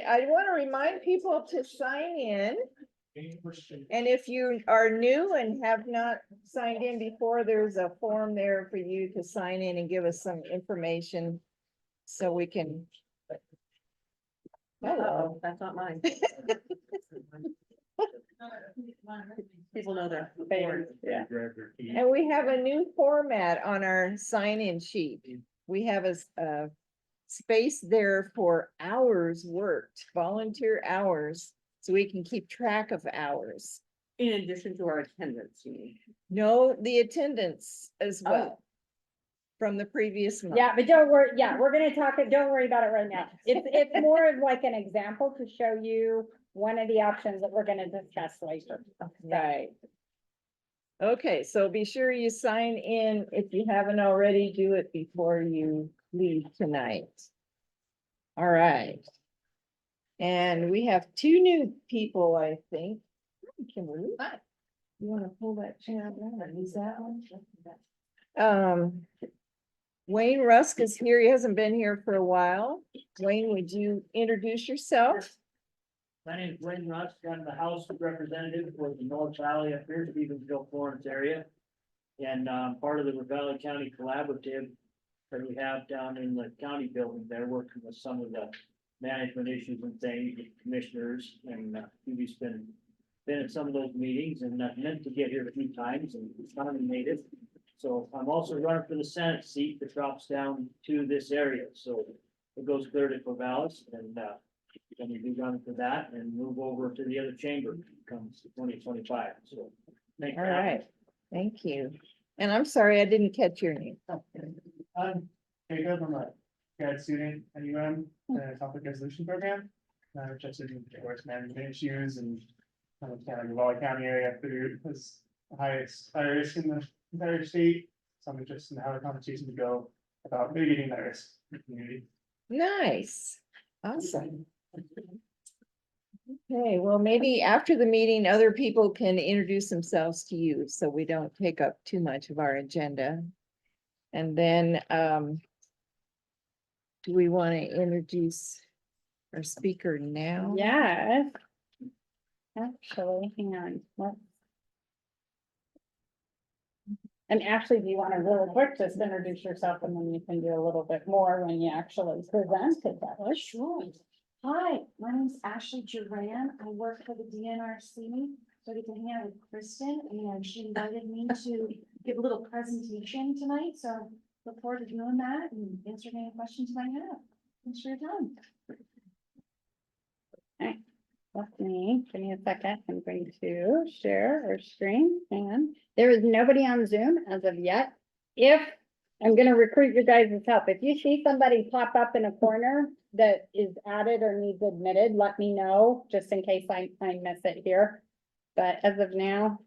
I want to remind people to sign in. And if you are new and have not signed in before, there's a form there for you to sign in and give us some information. So we can. Hello. That's not mine. People know that. Yeah. And we have a new format on our sign-in sheet. We have a space there for hours worked, volunteer hours, so we can keep track of hours. In addition to our attendance, you mean? No, the attendance as Oh. well. From the previous month. Yeah, but don't worry, yeah, we're gonna talk, don't worry about it right now. It's more of like an example to show you one of the options that we're gonna discuss later. Right. Okay, so be sure you sign in. If you haven't already, do it before you leave tonight. All right. And we have two new people, I think. Kimberly, you wanna pull that chair down and use that one? Wayne Rusk is here. He hasn't been here for a while. Wayne, would you introduce yourself? My name is Wayne Rusk. I'm the House Representative for the North Valley up here, Stevensville, Florence area. And part of the Valley County Collaborative that we have down in the county building there, working with some of the management issues and things, with commissioners, and we've been at some of those meetings, and meant to get here a few times and finally made it. So I'm also running for the Senate seat that drops down to this area, so it goes clear to Corvallis, and then we do run for that and move over to the other chamber comes 2025, so. make All that happen. right, thank you. And I'm sorry, I didn't catch your name. I'm Jacob, I'm a grad student at UM, the conflict resolution program. I'm interested in divorce management issues and kind of the Raleigh County area food is the highest fire risk in the entire state. So I'm interested in how the conversation would go about mitigating that risk in the community. Nice, awesome. Okay, well, maybe after the meeting, other people can introduce themselves to you, so we don't take up too much of our agenda. And then, do we want to introduce our speaker now? Yes. Actually, hang on, let's. And actually, do you want to really quick just introduce yourself and then you can do a little bit more when you actually present it that way? Sure. Hi, my name's Ashley Duran. I work for the DNRC. So I get to hang out with Kristen and she invited me to give a little presentation tonight. So look forward to doing that and answering any questions you might have. Thanks for your time. Let me, give me a second. I'm going to share our screen and there is nobody on Zoom as of yet. If I'm gonna recruit your guys' help. If you see somebody pop up in a corner that is added or needs admitted, let me know, just in case I miss it here. But as of now,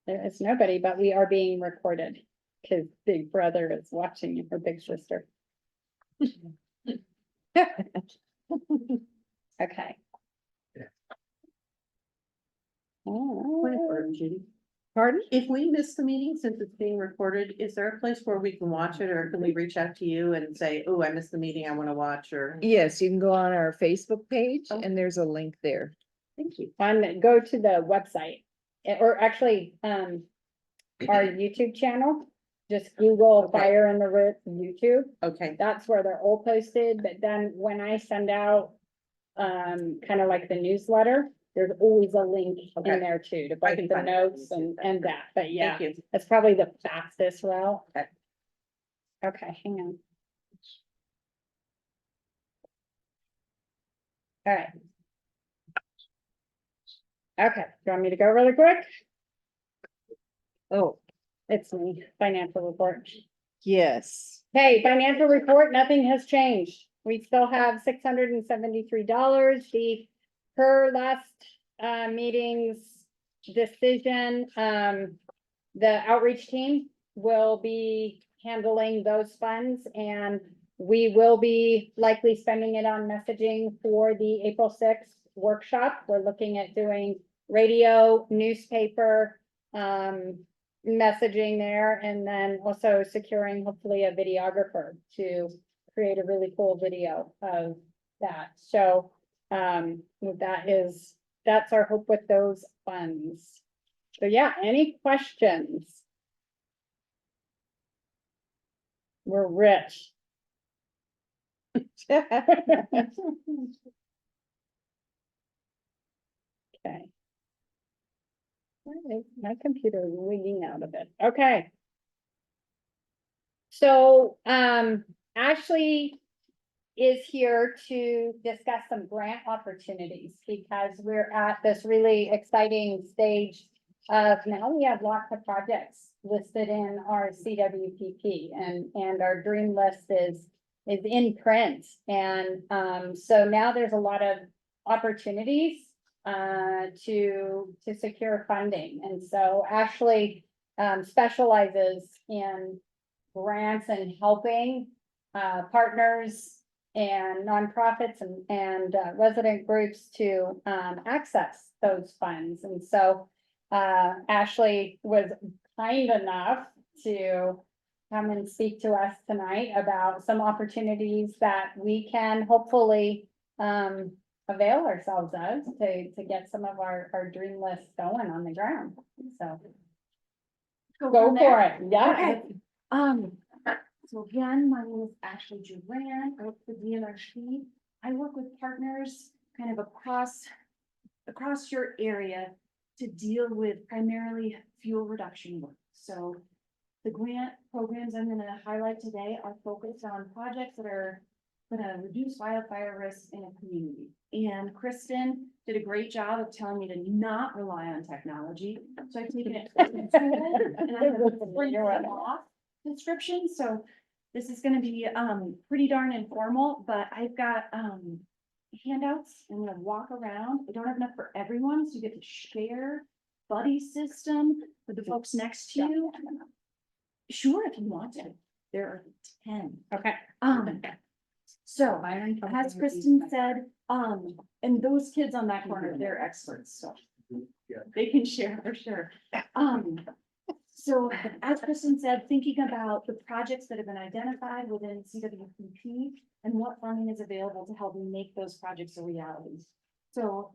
there is nobody, but we are being recorded because Big Brother is watching her big sister. Okay. Point of order, Judy. Pardon? If we miss the meeting, since it's being recorded, is there a place where we can watch it, or can we reach out to you and say, oh, I missed the meeting, I wanna watch, or? Yes, you can go on our Facebook page Oh. and there's a link there. Thank you. Go to the website, or actually, our YouTube channel. Just Google Okay. Fire in the Root YouTube. Okay, That's where they're all posted, but then when I send out, kind of like the newsletter, there's always a link Okay. in there too, to I both can the find it. notes and that, but yeah, thank you. that's probably the fastest route. Okay. Okay, hang on. All right. Okay, do you want me to go really quick? Oh, It's me, financial report. yes. Hey, financial report, nothing has changed. We still have $673. The per last meeting's decision, the outreach team will be handling those funds and we will be likely spending it on messaging for the April 6th workshop. We're looking at doing radio, newspaper, messaging there, and then also securing hopefully a videographer to create a really cool video of that. So That's our hope with those funds. So yeah, any questions? We're rich. Okay. All right, my computer is wigging out a bit. Okay. So, Ashley is here to discuss some grant opportunities because we're at this really exciting stage of now we have lots of projects listed in our CWPP and our dream list is in print. And, so now there's a lot of opportunities to secure funding. And so Ashley specializes in grants and helping partners and nonprofits and resident groups to access those funds. And so Ashley was kind enough to come and speak to us tonight about some opportunities that we can hopefully avail ourselves of to get some of our dream lists going on the ground. So go from there. for it. Yeah. Okay. So again, my name is Ashley Duran. I work for DNRC. I work with partners kind of across your area to deal with primarily fuel reduction work. So the grant programs I'm gonna highlight today are focused on projects that are gonna reduce wildfire risks in a community. And Kristen did a great job of telling me to not rely on technology. So I've taken it and I have a printed off description. So this is gonna be pretty darn informal, but I've got handouts. I'm gonna walk around. I don't have enough for everyone, so you get to share buddy system with the folks next to you. Sure, if you want to. There are 10. Okay. So as Kristen said, and those kids on that corner, they're experts, so they can share for sure. So as Kristen said, thinking about the projects that have been identified within CWPP and what funding is available to help make those projects a reality. So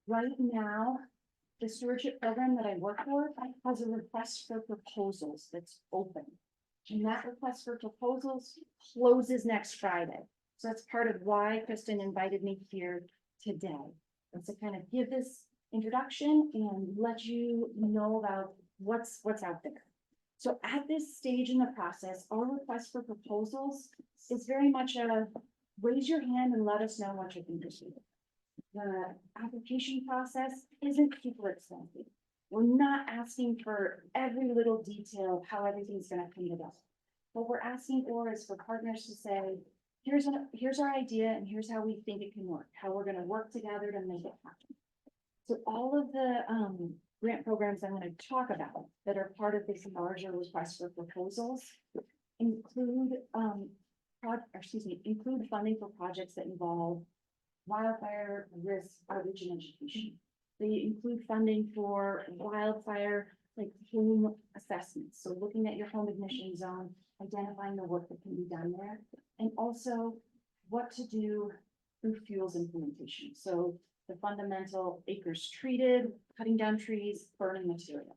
right now, the stewardship program that I work for has a request for proposals that's open. And that request for proposals closes next Friday. So that's part of why Kristen invited me here today. And to kind of give this introduction and let you know about what's out there. So at this stage in the process, our request for proposals is very much a raise your hand and let us know what you're interested in. The application process isn't super expensive. We're not asking for every little detail of how everything's gonna come together. What we're asking for is for partners to say, here's our idea and here's how we think it can work, how we're gonna work together to make it happen. So all of the grant programs I'm gonna talk about that are part of this larger request for proposals include include funding for projects that involve wildfire risk outreach and education. They include funding for wildfire, like home assessments. So looking at your home ignition zone, identifying the work that can be done there, and also what to do through fuels implementation. So the fundamental acres treated, cutting down trees, burning material.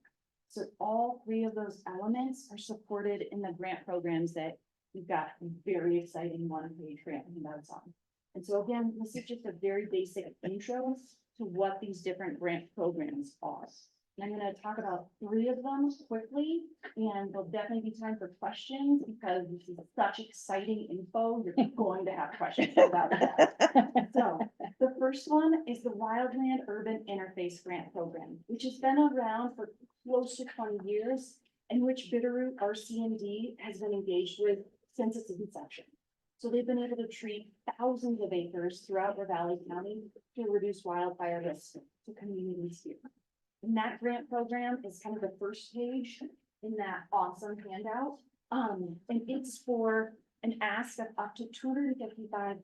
So all three of those elements are supported in the grant programs that we've got very exciting one-page grant handouts on. And so again, this is just a very basic intro to what these different grant programs are. And I'm going to talk about 3 of them quickly, and there'll definitely be time for questions because this is such exciting info. You're going to have questions about it. So the first one is the Wildland Urban Interface Grant Program, which has been around for close to 20 years, and which Bitterroot RC&D has been engaged with since its inception. So they've been able to treat thousands of acres throughout Ravalli County to reduce wildfire risk to communities here. And that grant program is kind of the first page in that awesome handout. And it's for an ask of up to $255,000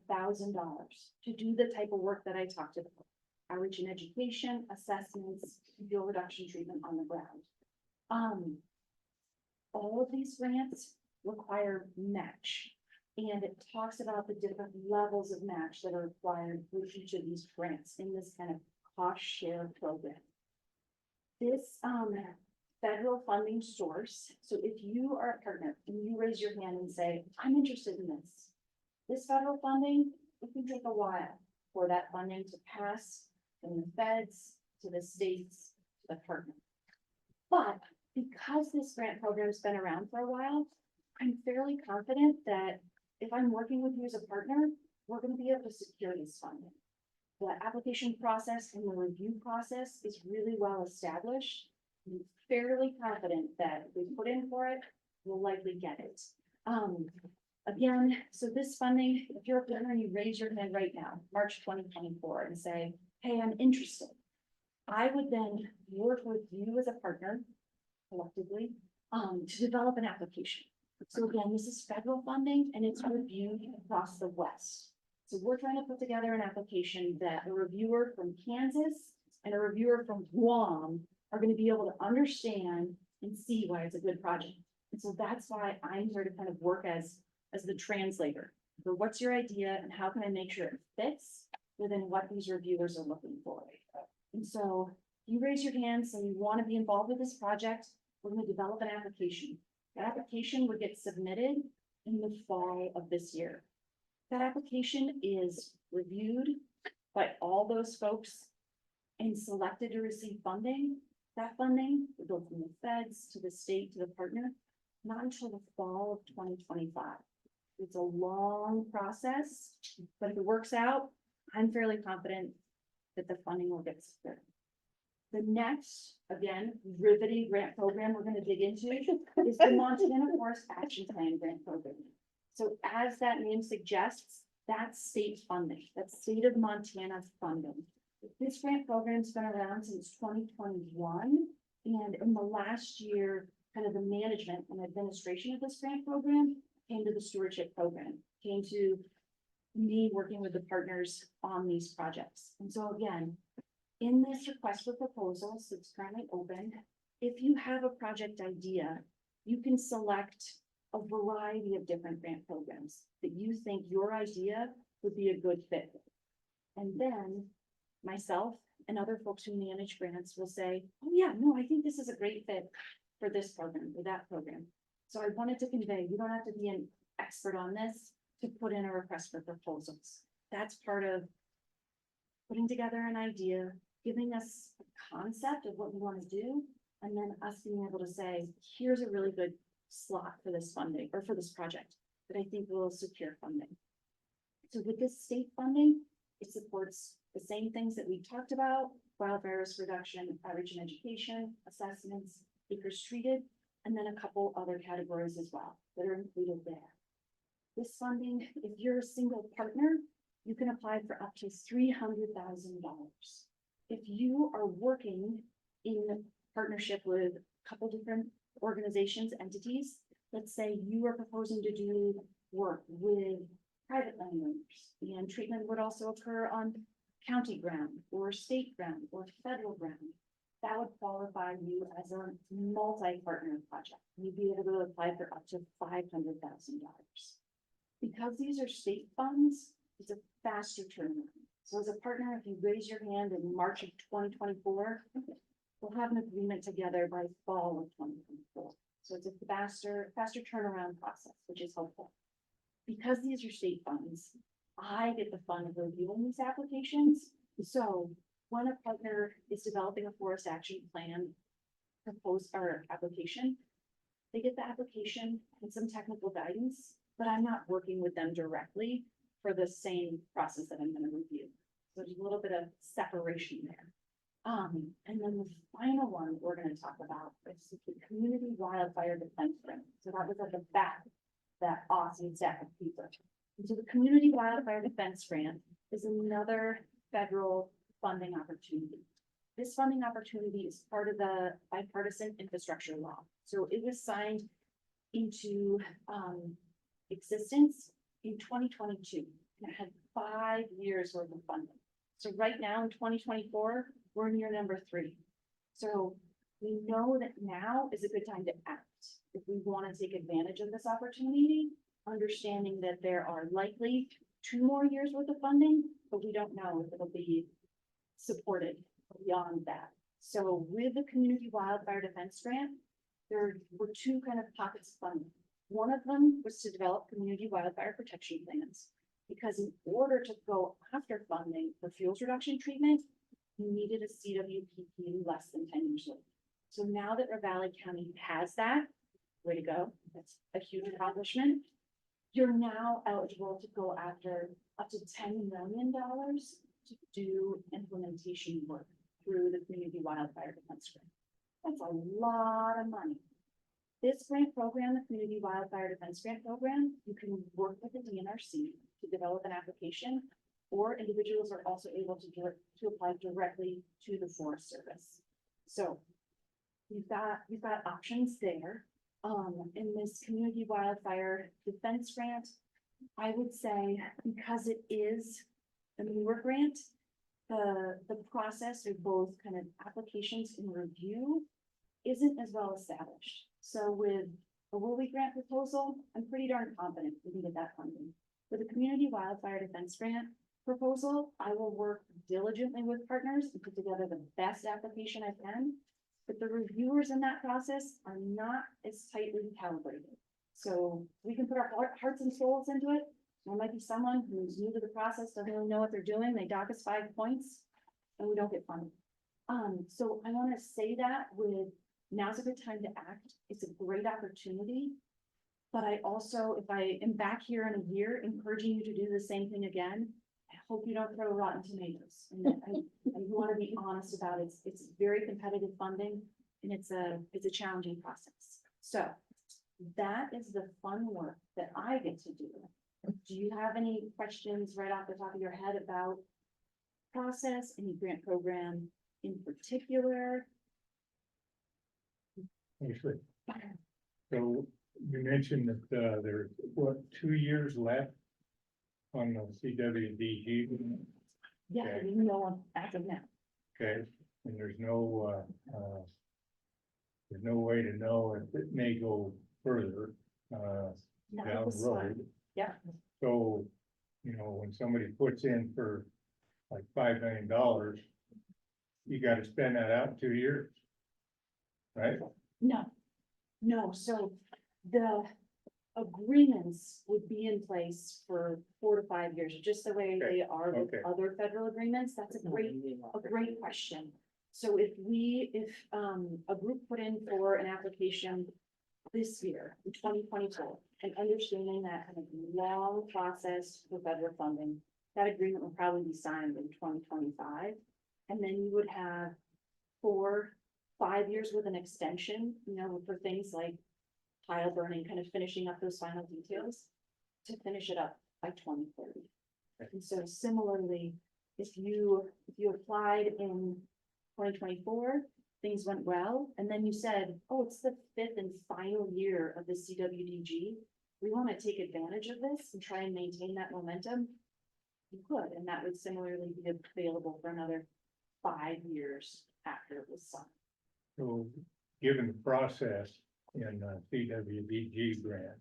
to do the type of work that I talked about. Outreach and education, assessments, fuel reduction treatment on the ground. All of these grants require match. And it talks about the different levels of match that are required for each of these grants in this kind of cost share program. This, federal funding source, so if you are a partner and you raise your hand and say, I'm interested in this. This federal funding, it can take a while for that funding to pass from the feds to the states to the partner. But because this grant program's been around for a while, I'm fairly confident that if I'm working with you as a partner, we're gonna be able to secure this funding. The application process and the review process is really well established. I'm fairly confident that if we put in for it, we'll likely get it. Again, so this funding, if you're a partner and you raise your hand right now, March 2024, and say, hey, I'm interested. I would then work with you as a partner collectively, to develop an application. So again, this is federal funding and it's reviewed across the West. So we're trying to put together an application that a reviewer from Kansas and a reviewer from Guam are gonna be able to understand and see why it's a good project. And so that's why I'm here to kind of work as the translator. For what's your idea and how can I make sure it fits within what these reviewers are looking for? And so you raise your hands and you wanna be involved with this project, we're gonna develop an application. That application would get submitted in the fall of this year. That application is reviewed by all those folks and selected to receive funding. That funding would go from the feds to the state to the partner, not until the fall of 2025. It's a long process, but if it works out, I'm fairly confident that the funding will get secured. The next, again, riveting grant program we're gonna dig into is the Montana Forest Action Plan Grant Program. So as that name suggests, that's state funding, that's state of Montana funding. This grant program's been around since 2021, and in the last year, kind of the management and administration of this grant program came to the stewardship program, came to me working with the partners on these projects. And so again, in this request for proposals that's currently open, if you have a project idea, you can select a variety of different grant programs that you think your idea would be a good fit. And then myself and other folks who manage grants will say, oh yeah, no, I think this is a great fit for this program, or that program. So I wanted to convey, you don't have to be an expert on this to put in a request for proposals. That's part of putting together an idea, giving us a concept of what we want to do, and then us being able to say, here's a really good slot for this funding or for this project that I think will secure funding. So with this state funding, it supports the same things that we talked about: wildfire risk reduction, outreach and education, assessments, acres treated, and then a couple other categories as well that are included there. This funding, if you're a single partner, you can apply for up to $300,000. If you are working in partnership with a couple different organizations, entities, let's say you are proposing to do work with private landowners, and treatment would also occur on county ground or state ground or federal ground, that would qualify you as a multi-partner project. You'd be able to apply for up to $500,000. Because these are state funds, it's a faster turnaround. So as a partner, if you raise your hand in March of 2024, we'll have an agreement together by fall of 2024. So it's a faster turnaround process, which is helpful. Because these are state funds, I get the fun of reviewing these applications. So when a partner is developing a forest action plan application, they get the application and some technical guidance, but I'm not working with them directly for the same process that I'm going to review. So there's a little bit of separation there. And then the final one we're going to talk about is the Community Wildfire Defense Grant. So that was at the back, that awesome stack of paper. And so the Community Wildfire Defense Grant is another federal funding opportunity. This funding opportunity is part of the bipartisan infrastructure law. So it was signed into existence in 2022, and it had 5 years worth of funding. So right now in 2024, we're in year number 3. So we know that now is a good time to act. If we want to take advantage of this opportunity, understanding that there are likely 2 more years worth of funding, but we don't know if it'll be supported beyond that. So with the community wildfire defense grant, there were two kind of pockets of funding. One of them was to develop community wildfire protection plans. Because in order to go after funding for fuels reduction treatment, you needed a CWPP less than 10 years old. So now that Ravalli County has that, way to go, that's a huge accomplishment. You're now eligible to go after up to $10 million to do implementation work through the community wildfire defense grant. That's a lot of money. This grant program, the Community Wildfire Defense Grant Program, you can work with the DNRC to develop an application, or individuals are also able to apply directly to the Forest Service. So you've got options there. In this Community Wildfire Defense Grant, I would say because it is a newer grant, the process of both kind of applications and review isn't as well established. So with a WILLI grant proposal, I'm pretty darn confident we can get that funding. With a Community Wildfire Defense Grant proposal, I will work diligently with partners and put together the best application I can. But the reviewers in that process are not as tightly calibrated. So we can put our hearts and souls into it. There might be someone who's new to the process, doesn't really know what they're doing, they dock us 5 points, and we don't get funded. So I wanna say that with, now's a good time to act, it's a great opportunity. But I also, if I am back here in a year encouraging you to do the same thing again, I hope you don't throw rotten tomatoes. And I wanna be honest about it, it's very competitive funding, and it's a challenging process. So that is the fun work that I get to do. Do you have any questions right off the top of your head about process, any grant program in particular? Actually, so you mentioned that, there's, what, 2 years left on the CWDG? Yeah, Okay. you know, as of now. Okay, and there's no way to know if it may go further, Not down this the one. road. Yeah. So, you know, when somebody puts in for like $5 million, you gotta spend that out in 2 years. Right? No, so the agreements would be in place for 4 to 5 years, just the way they are with Okay. other federal agreements. That's a great question. So if a group put in for an application this year, in 2024, and understanding that kind of long process for federal funding, that agreement will probably be signed in 2025. And then you would have 4, 5 years with an extension, you know, for things like pile burning, kind of finishing up those final details to finish it up by 2030. And so similarly, if you applied in 2024, things went well, and then you said, oh, it's the 5th and final year of the CWDG. We want to take advantage of this and try and maintain that momentum. You could, and that would similarly be available for another 5 years after it was signed. So, given the process in CWDG grant,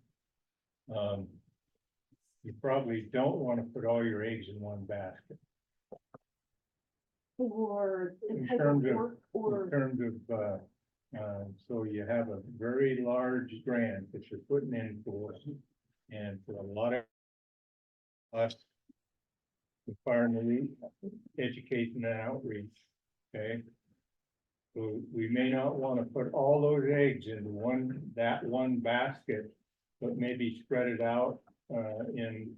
you probably don't want to put all your eggs in one basket. Or the In type of terms of- work, or In terms of, so you have a very large grant that you're putting in for, and for a lot of us, environmental education and outreach, okay? So we may not want to put all those eggs into that one basket, but maybe spread it out, in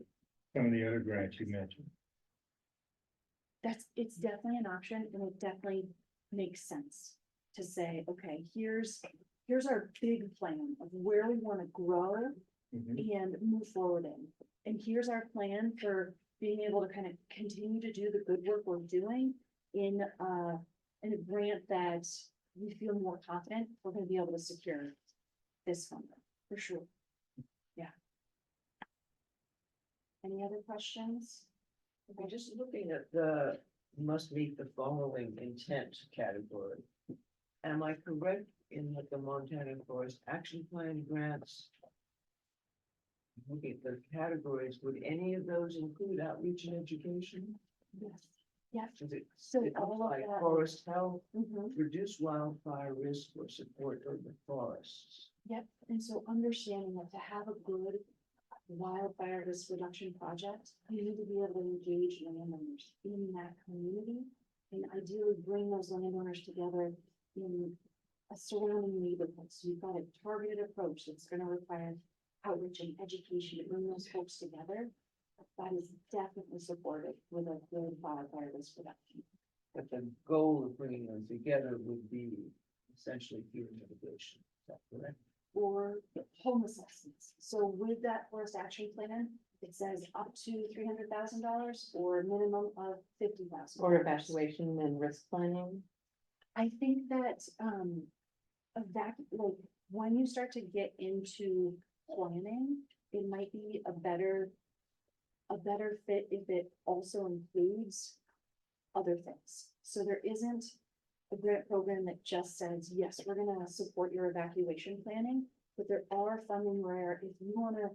some of the other grants you mentioned. it's definitely an option, and it definitely makes sense to say, okay, here's our big plan of where we want to grow Mhm. and move forward in. And here's our plan for being able to kind of continue to do the good work we're doing in a grant that we feel more confident we're gonna be able to secure this funding, for sure. Yeah. Any other questions? I'm just looking at must meet the following intent category. Am I correct in that the Montana Forest Action Plan grants looking at the categories, would any of those include outreach and education? Yes, yeah. Does it, So it looks all of like that- forest health, Mhm. reduce wildfire risk or support urban forests. Yep, and so understanding that to have a good wildfire risk reduction project, you need to be able to engage landowners in that community. And ideally bring those landowners together in a surrounding neighborhood. So you've got a targeted approach that's gonna require outreach and education to bring those folks together. That is definitely supported with a good wildfire risk reduction. But the goal of bringing them together would be essentially fear mitigation. Is that correct? Or home assessments. So with that forest action plan, it says up to $300,000 or a minimum of $50,000. Or evacuation and risk planning. I think that, like, when you start to get into planning, it might be a better fit if it also includes other things. So there isn't a grant program that just says, yes, we're gonna support your evacuation planning, but there are funding where if you wanna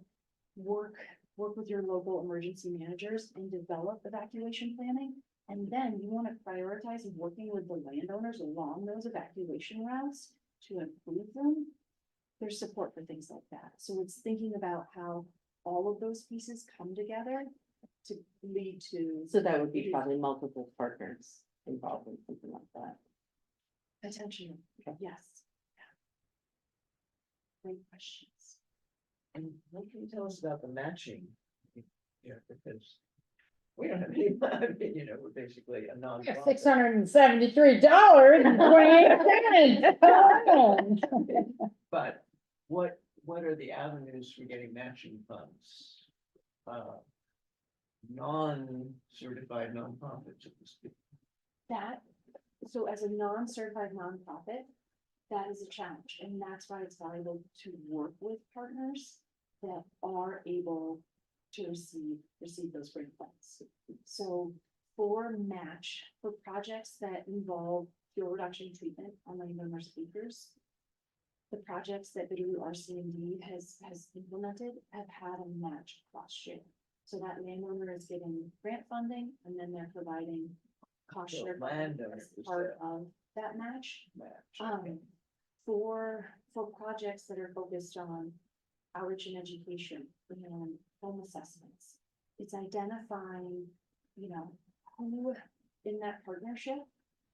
work with your local emergency managers and develop evacuation planning, and then you wanna prioritize working with the landowners along those evacuation routes to improve them, there's support for things like that. So it's thinking about how all of those pieces come together to lead to So that would be probably multiple partners involved in something like that. potentially, Okay. yes. Great questions. And what can you tell us about the matching? Yeah, because we don't have any, I mean, you know, we're basically a nonprofit. $673.28. But what are the avenues for getting matching funds? Non-certified nonprofits, so to speak. That, so as a non-certified nonprofit, that is a challenge, and that's why it's valuable to work with partners that are able to receive those grant funds. So for match, for projects that involve fuel reduction treatment on landowners' acres, the projects that Bitterroot RC&D has implemented have had a match cost share. So that landowner is getting grant funding and then they're providing cost So share landowner as is part the of that match. Match. For projects that are focused on outreach and education and home assessments, it's identifying, you know, who in that partnership.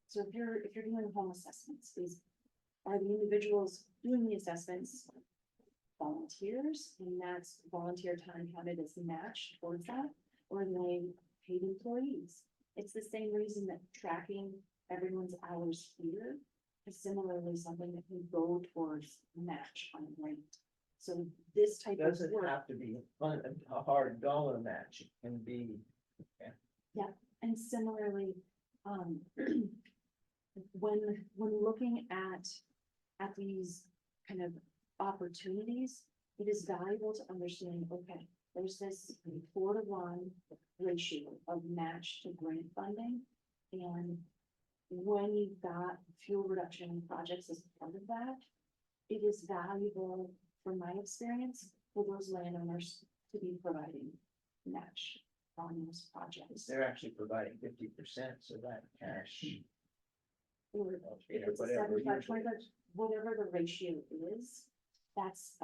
So if you're doing home assessments, are the individuals doing the assessments volunteers, and that's volunteer time counted as matched towards that, or are they paid employees? It's the same reason that tracking everyone's hours here is similarly something that can go towards match on a grant. So this type of Doesn't work, have to be a hard dollar match, it can be. and similarly, when looking at these kind of opportunities, it is valuable to understand, okay, there's this 4-to-1 ratio of match to grant funding. And when you've got fuel reduction projects as part of that, it is valuable, from my experience, for those landowners to be providing match on those projects. They're actually providing 50%, so that cash. Or if it's a Whatever 75, usually 25, whatever the ratio is, that's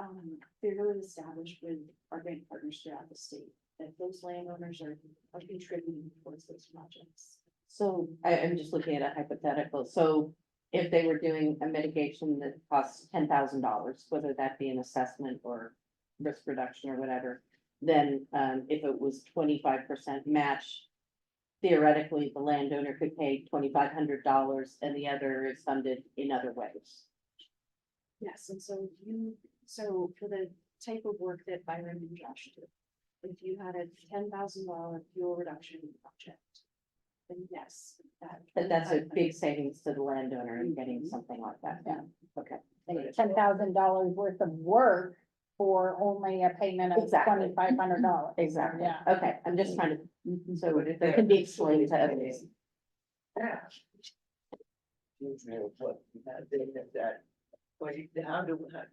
fairly established with our grant partners throughout the state, that those landowners are contributing towards those projects. So I'm just looking at a hypothetical. So if they were doing a mitigation that costs $10,000, whether that be an assessment or risk reduction or whatever, then if it was 25% match, theoretically, the landowner could pay $2,500 and the other is funded in other ways. Yes, and so for the type of work that Byron and Josh do, if you had a $10,000 fuel reduction project, then yes, that. But that's a big savings to the landowner in getting something like that done. Okay. $10,000 worth of work for only a payment of Exactly. $2,500. Exactly. Yeah. Okay, I'm just trying to, so But if that can be explained to others. Usually what, that But how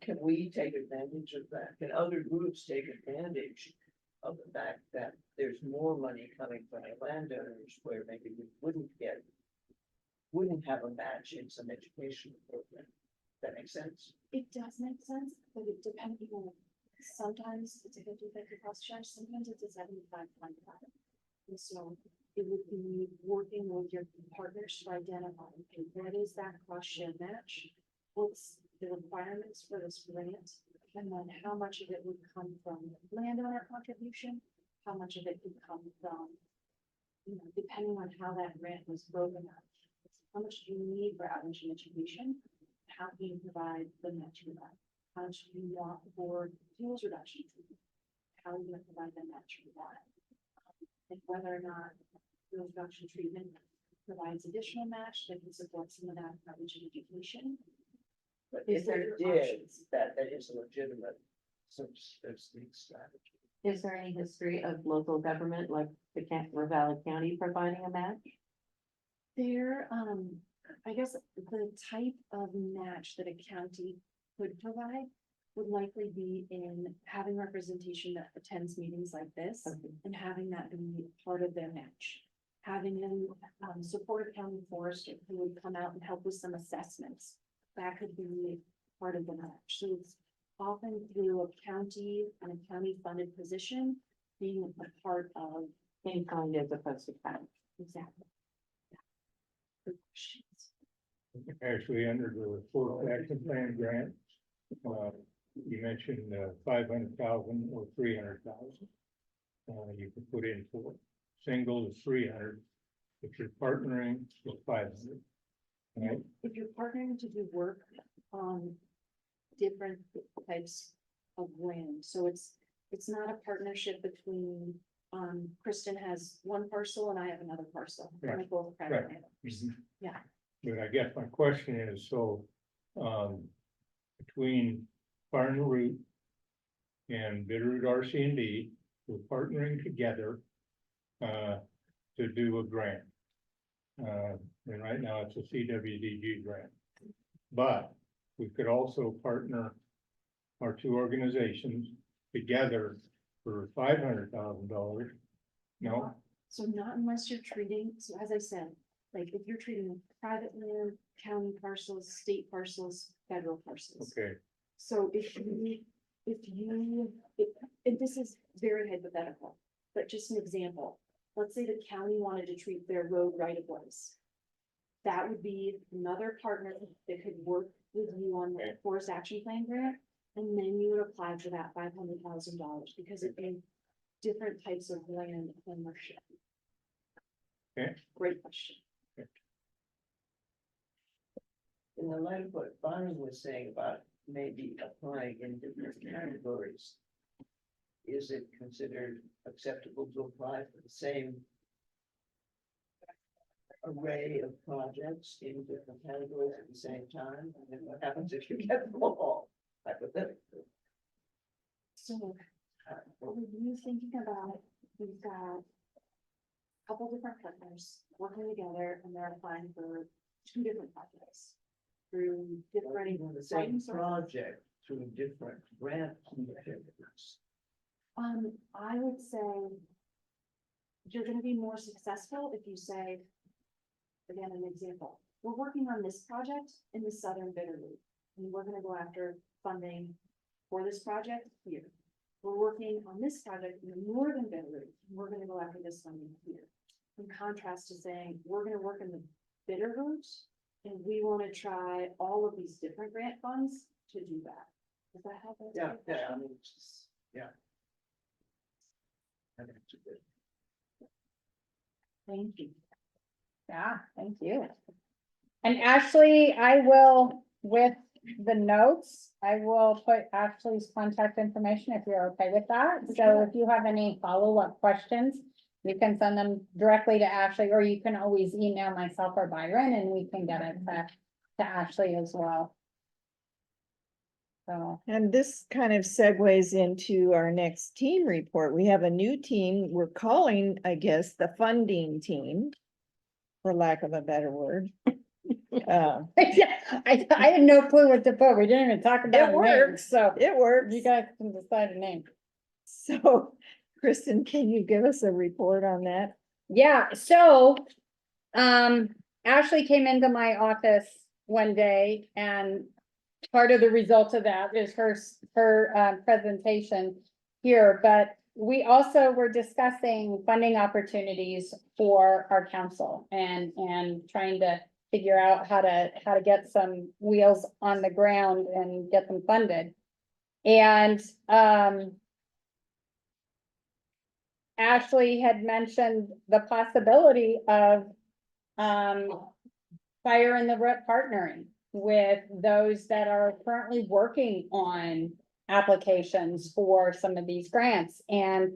can we take advantage of that? Can other groups take advantage of the fact that there's more money coming from the landowners where maybe we wouldn't have a match in some educational program? That makes sense? It does make sense, but it depends, you know, sometimes it's a 50-50 cost share, sometimes it's a 75-25. And so it would be working with your partners to identify, okay, what is that cost share match? What's the requirements for this grant? And then how much of it would come from landowner contribution? How much of it could come from, you know, depending on how that grant was broken up. How much do you need for outreach and education? How can you provide the match for that? How much do you want for fuels reduction? How are you gonna provide the match for that? And whether or not fuels reduction treatment provides additional match that can support some of that outreach and education. But Is if there it did, options? that is a legitimate subsistence strategy. Is there any history of local government, like the River Valley County providing a match? There, I guess the type of match that a county could provide would likely be in having representation that attends meetings like this and having that be part of their match. Having them support a county forester who would come out and help with some assessments. That could be part of the match. So it's often through a county and a county funded position being a part of. In kind as opposed to kind. Exactly. Good questions. Actually, under the Fort Action Plan grant, you mentioned 500,000 or 300,000. You can put in for single is 300. If you're partnering, it's 500. Right? If you're partnering to do work on different types of land, so it's not a partnership between, Kristen has one parcel and I have another parcel. We're Right. both private Right. landowners. Mhm. Yeah. But I guess my question is, so, between Fire and Root and Bitterroot RC&D, we're partnering together, to do a grant. And right now it's a CWDG grant. But we could also partner our two organizations together for $500,000. No, So not unless you're treating, so as I said, like if you're treating private land, county parcels, state parcels, federal parcels. okay, So and this is very hypothetical, but just an example, let's say the county wanted to treat their road right of ways. That would be another partner that could work with you on the Okay. forest action plan grant. And then you would apply for that $500,000 because it'd be different types of land ownership. Okay. Great question. In the light of what Bonnie was saying about maybe applying in different categories. Is it considered acceptable to apply for the same array of projects in different categories at the same time? And then what happens if you get them all? Hypothetically. So what were you thinking about? We've got a couple different partners working together and they're applying for 2 different projects. Through different. Even the same funding sources. project through different grant opportunities. I would say. You're gonna be more successful if you say. Again, an example, we're working on this project in the southern Bitterroot, and we're gonna go after funding for this project here. We're working on this project in the northern Bitterroot, and we're gonna go after this funding here. In contrast to saying, we're gonna work in the Bitterroot, and we wanna try all of these different grant funds to do that. Does that help? answer your Yeah, I question? mean, it's just, yeah. I think it's a good. Thank you. Yeah, thank you. And Ashley, I will, with the notes, I will put Ashley's contact information if you're okay with that. So if you have any follow-up questions, you can send them directly to Ashley, or you can always email myself or Byron and we can get it to Ashley as well. So, And this kind of segues into our next team report. We have a new team we're calling, I guess, the funding team. For lack of a better word. Yeah, I had no clue what to put. We didn't even talk about names, works. so It works. you guys can decide a name. So, Kristen, can you give us a report on that? Yeah, so, Ashley came into my office one day and part of the result of that is her presentation here, but we also were discussing funding opportunities for our council and trying to figure out how to get some wheels on the ground and get them funded. And, Ashley had mentioned the possibility of, fire in the rep partnering with those that are currently working on applications for some of these grants. And,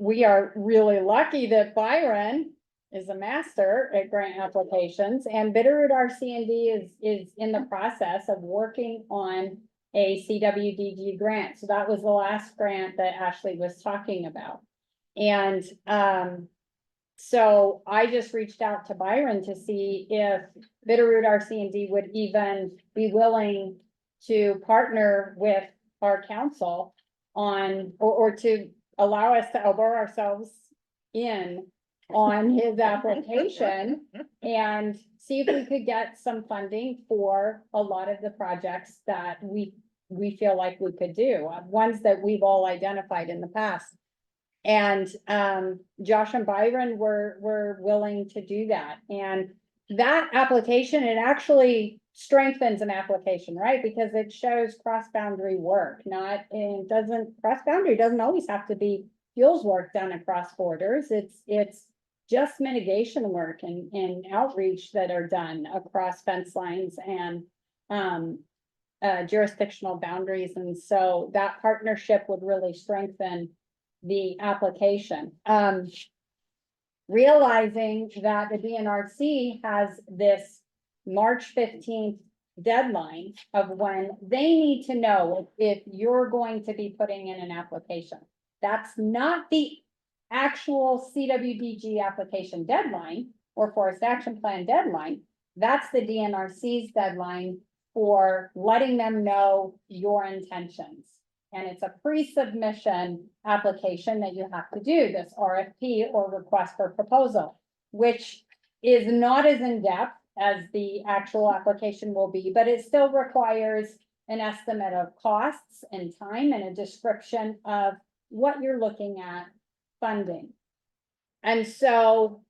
we are really lucky that Byron is a master at grant applications and Bitterroot RC&D is in the process of working on a CWDG grant. So that was the last grant that Ashley was talking about. And, so I just reached out to Byron to see if Bitterroot RC&D would even be willing to partner with our council on, or to allow us to elbow ourselves in on his application and see if we could get some funding for a lot of the projects that we feel like we could do, ones that we've all identified in the past. And, Josh and Byron were willing to do that. And that application, it actually strengthens an application, right? Because it shows cross-boundary work, cross-boundary doesn't always have to be fuels work done across borders. It's just mitigation work and outreach that are done across fence lines and, jurisdictional boundaries. And so that partnership would really strengthen the application. Realizing that the DNRC has this March 15th deadline of when they need to know if you're going to be putting in an application. That's not the actual CWDG application deadline or Forest Action Plan deadline. That's the DNRC's deadline for letting them know your intentions. And it's a pre-submission application that you have to do, this RFP or request for proposal, which is not as in-depth as the actual application will be, but it still requires an estimate of costs and time and a description of what you're looking at funding. And so,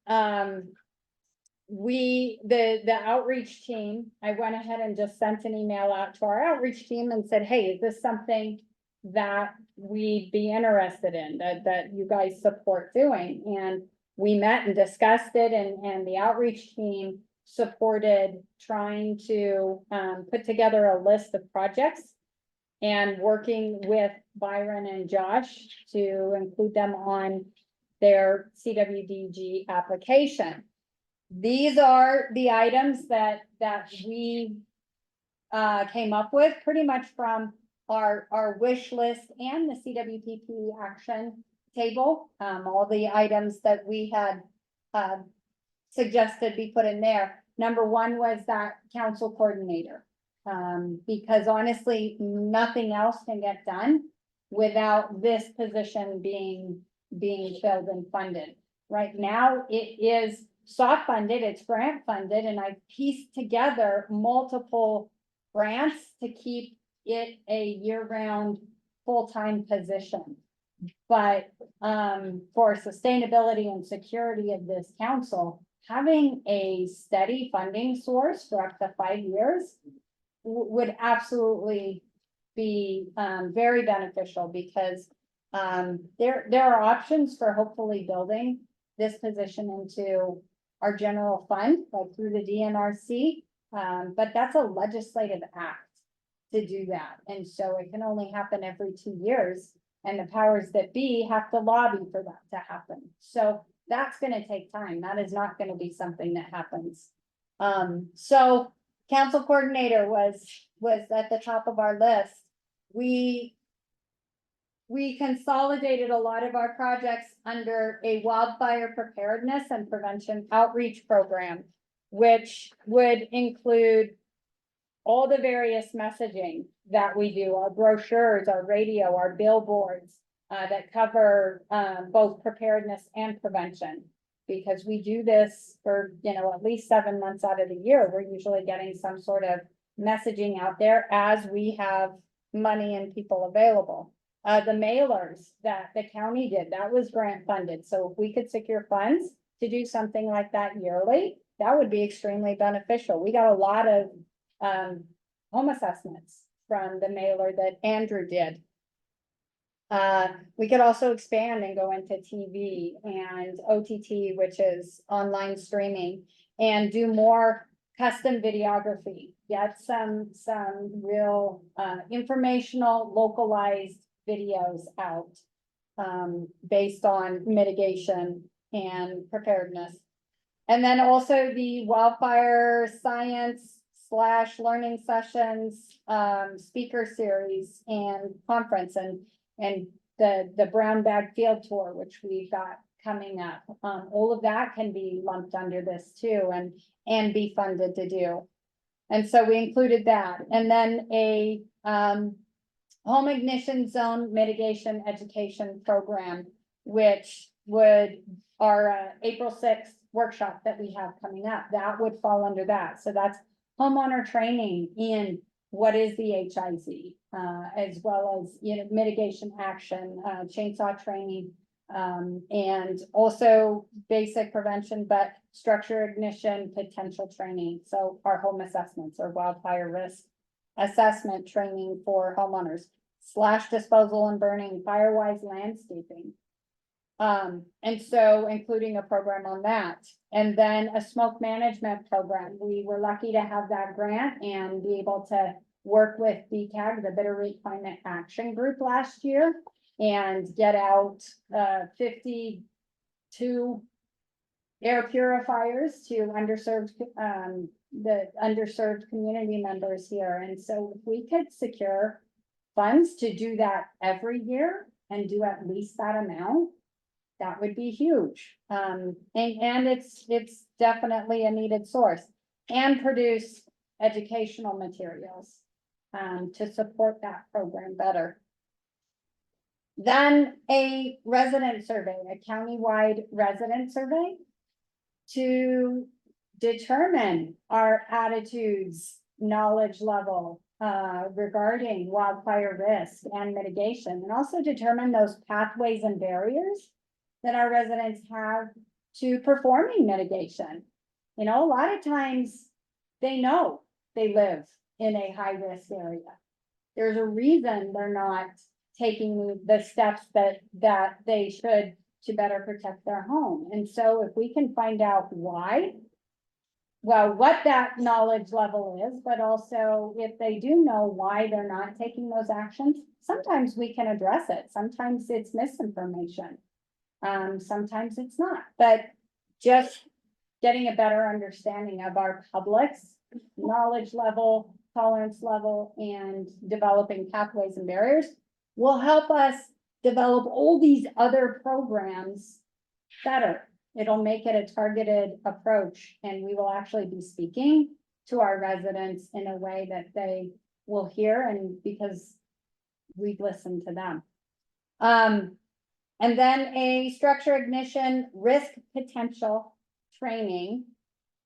the outreach team, I went ahead and just sent an email out to our outreach team and said, hey, is this something that we'd be interested in, that you guys support doing? And we met and discussed it, and the outreach team supported trying to put together a list of projects and working with Byron and Josh to include them on their CWDG application. These are the items that we came up with pretty much from our wish list and the CWPP action table. All the items that we had suggested be put in there. Number one was that council coordinator. Because honestly, nothing else can get done without this position being filled and funded. Right now, it is soft funded, it's grant funded, and I pieced together multiple grants to keep it a year-round full-time position. But for sustainability and security of this council, having a steady funding source for up to 5 years would absolutely be very beneficial, because there are options for hopefully building this position into our general fund, like through the DNRC. But that's a legislative act to do that. And so it can only happen every 2 years, and the powers that be have to lobby for that to happen. So that's gonna take time. That is not gonna be something that happens. So council coordinator was at the top of our list. We consolidated a lot of our projects under a wildfire preparedness and prevention outreach program. which would include all the various messaging that we do, our brochures, our radio, our billboards, that cover, both preparedness and prevention. Because we do this for, at least 7 months out of the year, we're usually getting some sort of messaging out there as we have money and people available. The mailers that the county did, that was grant funded, so if we could secure funds to do something like that yearly, that would be extremely beneficial. We got a lot of home assessments from the mailer that Andrew did. We could also expand and go into TV and OTT, which is online streaming, and do more custom videography. Get some real informational, localized videos out based on mitigation and preparedness. And then also the wildfire science / learning sessions, speaker series and conference and the brown bag field tour, which we've got coming up. All of that can be lumped under this too and be funded to do. And so we included that. And then a home ignition zone mitigation education program, which would our April 6th workshop that we have coming up, that would fall under that. So that's homeowner training in what is the HIZ, as well as, mitigation action, chainsaw training, and also basic prevention, but structure ignition potential training. So our home assessments or wildfire risk assessment training for homeowners / disposal and burning, firewise landscaping. And so including a program on that, and then a smoke management program. We were lucky to have that grant and be able to work with BCAG, the Bitterroot Climate Action Group last year, and get out 52 air purifiers to the underserved community members here. And so if we could secure funds to do that every year and do at least that amount, that would be huge. And it's definitely a needed source, and produce educational materials to support that program better. Then a resident survey, a countywide resident survey to determine our attitudes, knowledge level regarding wildfire risk and mitigation, and also determine those pathways and barriers that our residents have to performing mitigation. A lot of times they know they live in a high risk area. There's a reason they're not taking the steps that they should to better protect their home. And so if we can find out why, well, what that knowledge level is, but also if they do know why they're not taking those actions, sometimes we can address it. Sometimes it's misinformation. Sometimes it's not, but just getting a better understanding of our public's knowledge level, tolerance level, and developing pathways and barriers will help us develop all these other programs better. It'll make it a targeted approach, and we will actually be speaking to our residents in a way that they will hear, and because we've listened to them. And then a structure ignition risk potential training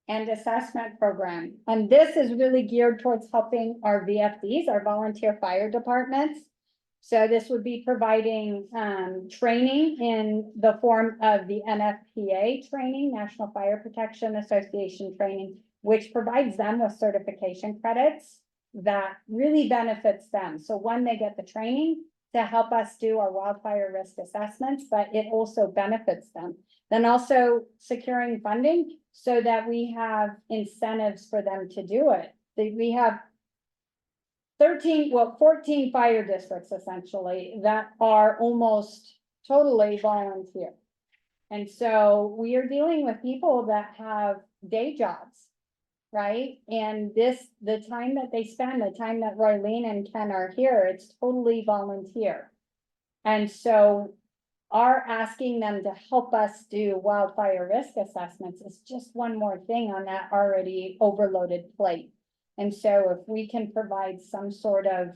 and assessment program. And this is really geared towards helping our VFDs, our volunteer fire departments. So this would be providing training in the form of the NFPA training, National Fire Protection Association training, which provides them with certification credits that really benefits them. So one, they get the training to help us do our wildfire risk assessments, but it also benefits them. Then also securing funding so that we have incentives for them to do it. We have 14 fire districts essentially that are almost totally volunteer. And so we are dealing with people that have day jobs, right? And the time that they spend, the time that Roylene and Ken are here, it's totally volunteer. And so our asking them to help us do wildfire risk assessments is just one more thing on that already overloaded plate. And so if we can provide some sort of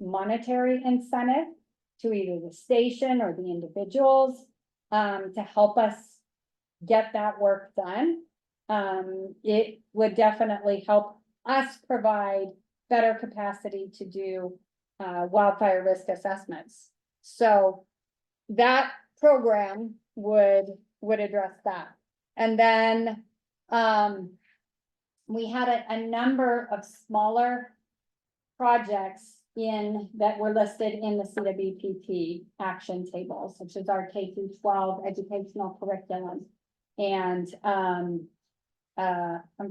monetary incentive to either the station or the individuals, to help us get that work done, it would definitely help us provide better capacity to do wildfire risk assessments. So that program would address that. And then we had a number of smaller projects that were listed in the CWPP action table, such as our K through 12 educational curriculum. And I'm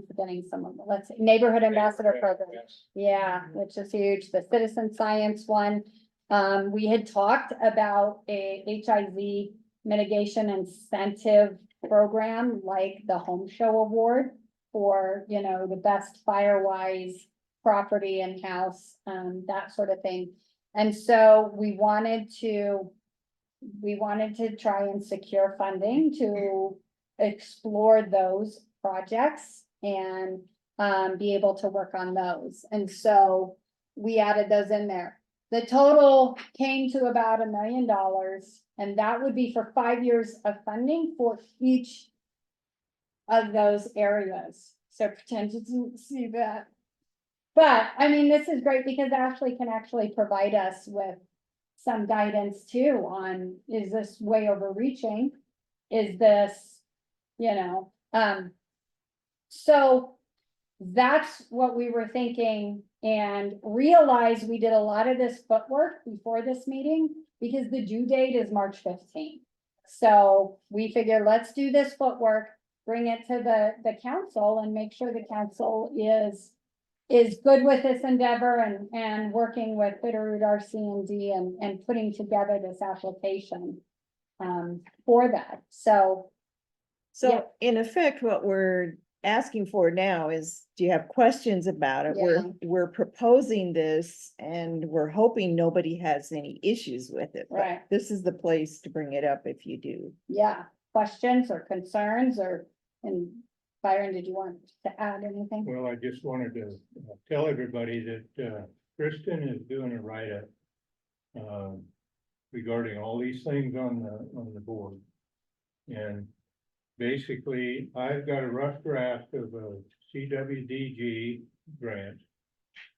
forgetting some of them. Let's see, neighborhood ambassador program. Yeah, which is huge. The citizen science one. We had talked about a HIV mitigation incentive program like the Home Show Award for, the best Firewise property and house, that sort of thing. And so we wanted to try and secure funding to explore those projects and be able to work on those. And so we added those in there. The total came to about $1 million, and that would be for 5 years of funding for each of those areas. So pretend you didn't see that. But I mean, this is great because Ashley can actually provide us with some guidance too on, is this way overreaching? Is this, so that's what we were thinking, and realized we did a lot of this footwork before this meeting because the due date is March 15th. So we figured, let's do this footwork, bring it to the council and make sure the council is good with this endeavor and working with Bitterroot RC&D and putting together this application for that. So yeah. So in effect, what we're asking for now is, do you have questions about it? Yeah. We're proposing this and we're hoping nobody has any issues with it. but Right. This is the place to bring it up if you do. yeah, questions or concerns and Byron, did you want to add anything? Well, I just wanted to tell everybody that Kristen is doing a write-up regarding all these things on the board. And basically, I've got a rough draft of a CWDG grant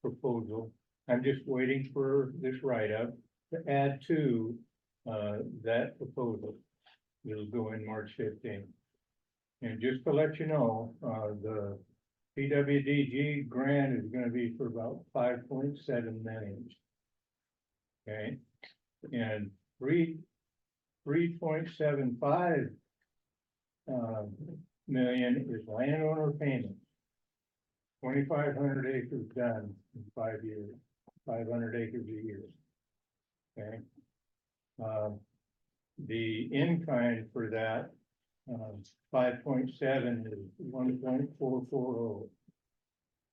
proposal. I'm just waiting for this write-up to add to that proposal. It'll go in March 15th. And just to let you know, the CWDG grant is gonna be for about 5.7 million. Okay, and 3.75 million is landowner payments. 2,500 acres done in 5 years, 500 acres a year. Okay. The in-kind for that 5.7 is 1.440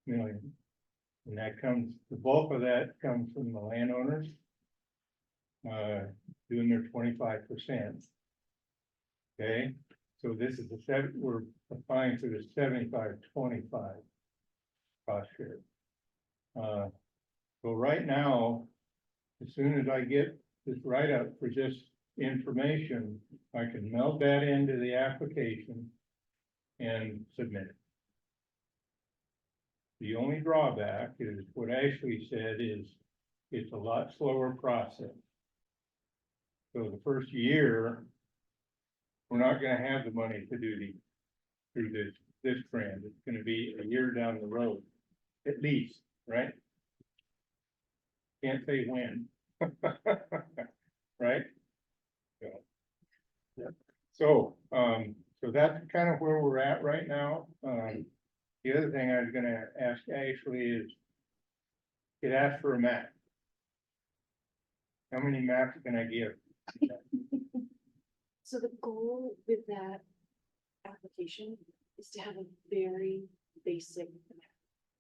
million. And that comes, the bulk of that comes from the landowners doing their 25%. Okay, so this is we're applying for the 75-25 cost share. So right now, as soon as I get this write-up for this information, I can meld that into the application and submit it. The only drawback is what Ashley said is it's a lot slower process. So the first year, we're not gonna have the money to do through this grant. It's gonna be a year down the road, at least, right? Can't say when. Right? So, so that's kind of where we're at right now. The other thing I was gonna ask Ashley is, it asked for a map. How many maps can I give? So the goal with that application is to have a very basic map.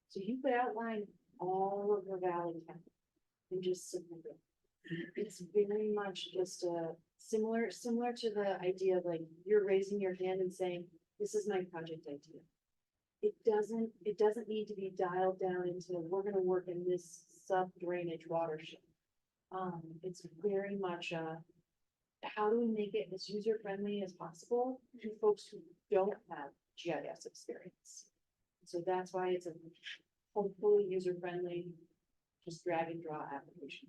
So you could outline all of the valley county and just submit it. It's very much just a similar to the idea of like, you're raising your hand and saying, this is my project idea. It doesn't need to be dialed down into, we're gonna work in this sub drainage watershed. It's very much how do we make it as user friendly as possible to folks who don't have GIS experience? So that's why it's a hopefully user friendly, just drag and draw application.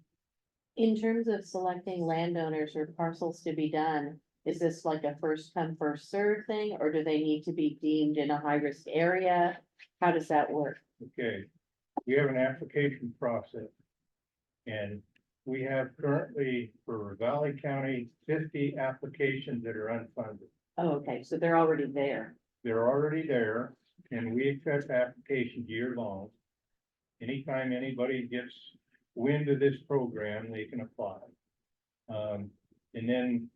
In terms of selecting landowners or parcels to be done, is this like a first come, first served thing, or do they need to be deemed in a high risk area? How does that work? Okay, we have an application process. And we have currently for Valley County 50 applications that are unfunded. Oh, okay, so they're already there. They're already there and we accept applications year long. Anytime anybody gets wind of this program, they can apply. And then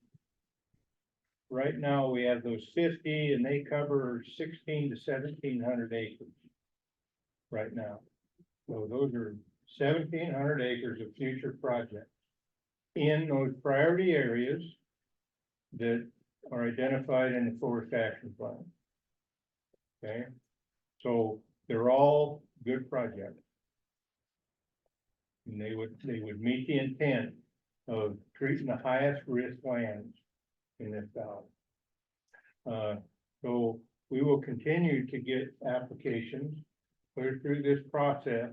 right now we have those 50 and they cover 16 to 1700 acres right now. So those are 1,700 acres of future projects in those priority areas that are identified in the forest action plan. Okay, so they're all good projects. And they would meet the intent of treating the highest risk lands in this valley. So we will continue to get applications, put it through this process.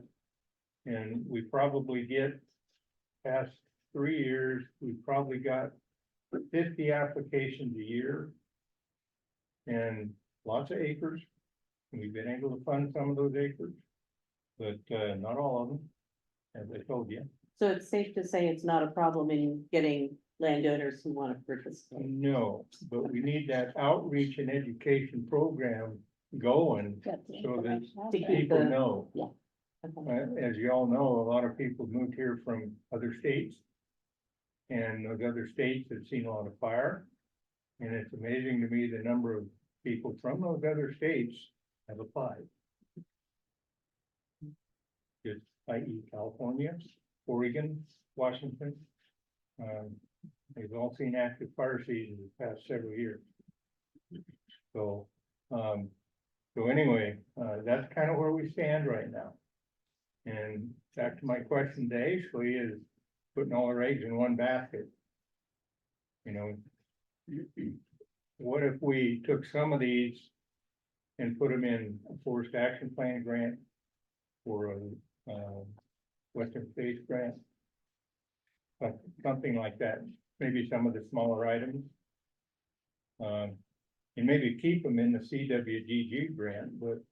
And we probably get past 3 years, we've probably got 50 applications a year. And lots of acres. And we've been able to fund some of those acres, but not all of them, as I told you. So it's safe to say it's not a problem in getting landowners who want to participate. No, but we need that outreach and education program going so that To keep people the- know. Okay. As you all know, a lot of people moved here from other states. And those other states have seen a lot of fire. And it's amazing to me the number of people from those other states have applied. Just i.e. California, Oregon, Washington. They've all seen active fire seasons the past several years. So anyway, that's kind of where we stand right now. And back to my question to Ashley is putting all our eggs in one basket. You know, what if we took some of these and put them in a forest action plan grant or a Western States grant? Something like that, maybe some of the smaller items. And maybe keep them in the CWDG grant, but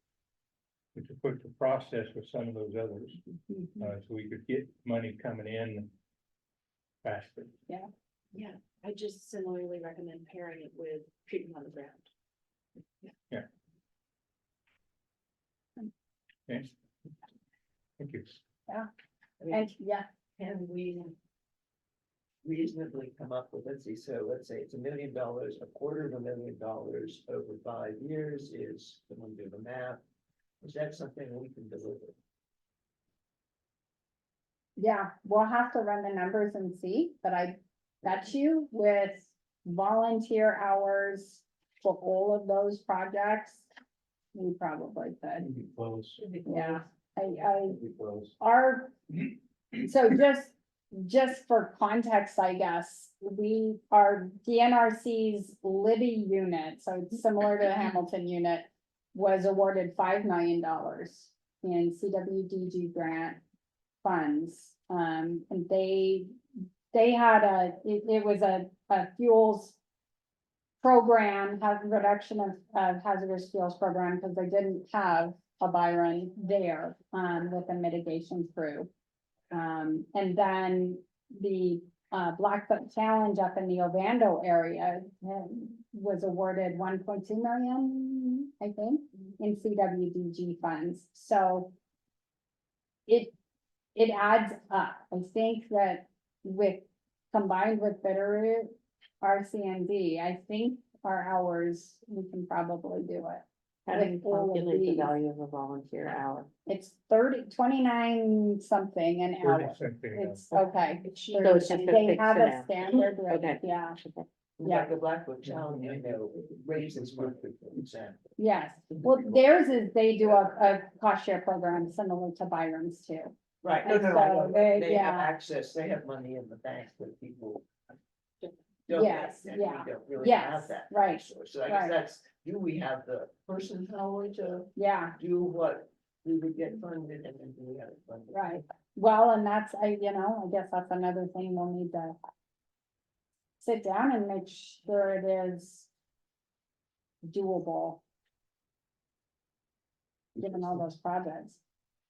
to put the process with some of those others, so we could get money coming in faster. Yeah, I just similarly recommend pairing it with treatment on the ground. Okay. Thank you. And yeah, Can we reasonably come up with, let's say it's $1 million, $250,000 over 5 years is, someone do the math. Is that something we can deliver? yeah, we'll have to run the numbers and see, but I bet you with volunteer hours for all of those projects, we probably could, Be close. yeah. I, Be close. so just for context, I guess, our DNRC's Libby unit, so it's similar to the Hamilton unit, was awarded $5 million in CWDG grant funds. And they had it was a fuels program, reduction of hazardous fuels program, because they didn't have a Byron there, with a mitigation crew. And then the Blackfoot Challenge up in the Ovando area was awarded 1.2 million, I think, in CWDG funds. So it adds up. I think that combined with Bitterroot, RCND, I think our hours, we can probably do it. How do you with all of calculate the these. value of a volunteer hour? It's 29 something an 30 hour. something. It's okay. So it's just a They fixed have an a hour. standard rate, Okay. yeah, Like the Blackwood Challenge, you know, raises monthly, for example. yes. Well, theirs is, they do a cost share program similar to Byron's too. Right, And I so know, they- they have yeah. access, they have money in the bank that people. Don't Yes, have, and we yeah. don't really have Yes, that. right, resource. So I right. guess that's, do we have the person power to yeah, do what we would get funded and then do we have it funded? right. Well, and that's, I guess that's another thing we'll need to sit down and make sure it is doable, given all those projects.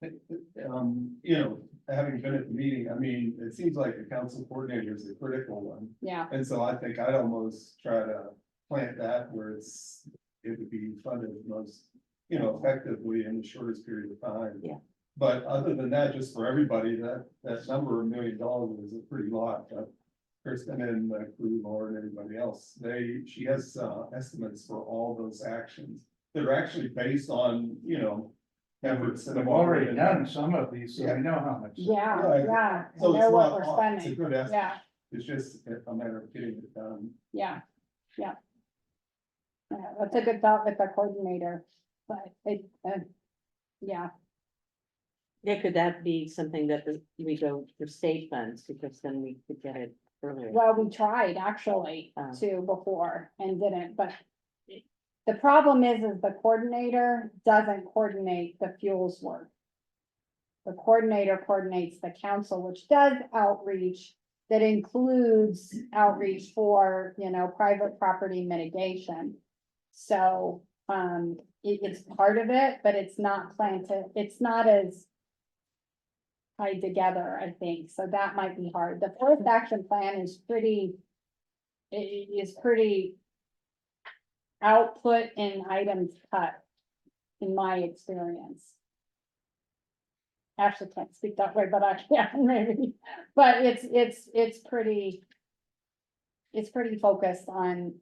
You know, having been at the meeting, I mean, it seems like the council coordinator is a critical one. Yeah, And so I think I'd almost try to plant that where it would be funded most, you know, effectively in the shortest period of time. Yeah. But other than that, just for everybody, that number of $1 million is a pretty lot. Kristen and the crew, Lauren, and everybody else, she has estimates for all those actions. They're actually based on, you know, efforts that They've have already done some of these, so we know how much. yeah, Right. yeah. I So know it's what not, we're off. It's a spending. good estimate. Yeah, It's just a matter of getting it done. yeah, yeah. Yeah, that's a good thought with the coordinator, but yeah, Yeah, could that be something that we go for state funds, because then we could get it earlier? well, we tried actually Oh. to before and didn't, but the problem is the coordinator doesn't coordinate the fuels work. The coordinator coordinates the council, which does outreach that includes outreach for, private property mitigation. So, it's part of it, but it's not planned to, it's not as tied together, I think, so that might be hard. The fourth action plan is pretty, is pretty output and items cut, in my experience. Ashley can't speak that way, but I can maybe, but it's pretty focused on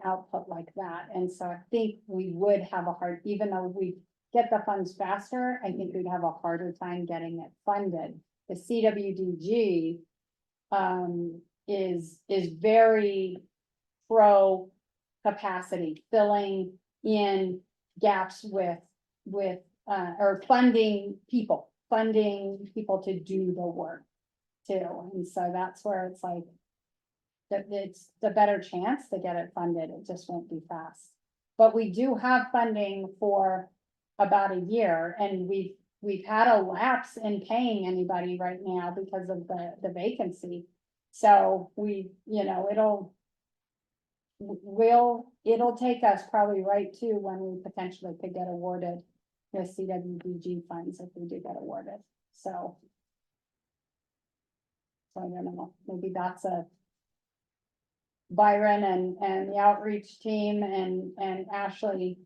output like that, and so I think we would have a hard, even though we get the funds faster, I think we'd have a harder time getting it funded. The CWDG is very pro capacity, filling in gaps with or funding people to do the work too. And so that's where it's like, that it's the better chance to get it funded. It just won't be fast. But we do have funding for about a year, and we've had a lapse in paying anybody right now because of the vacancy. So it'll take us probably right to when we potentially could get awarded the CWDG funds if we do get awarded, so. So I don't know, maybe that's a Byron and the outreach team and Ashley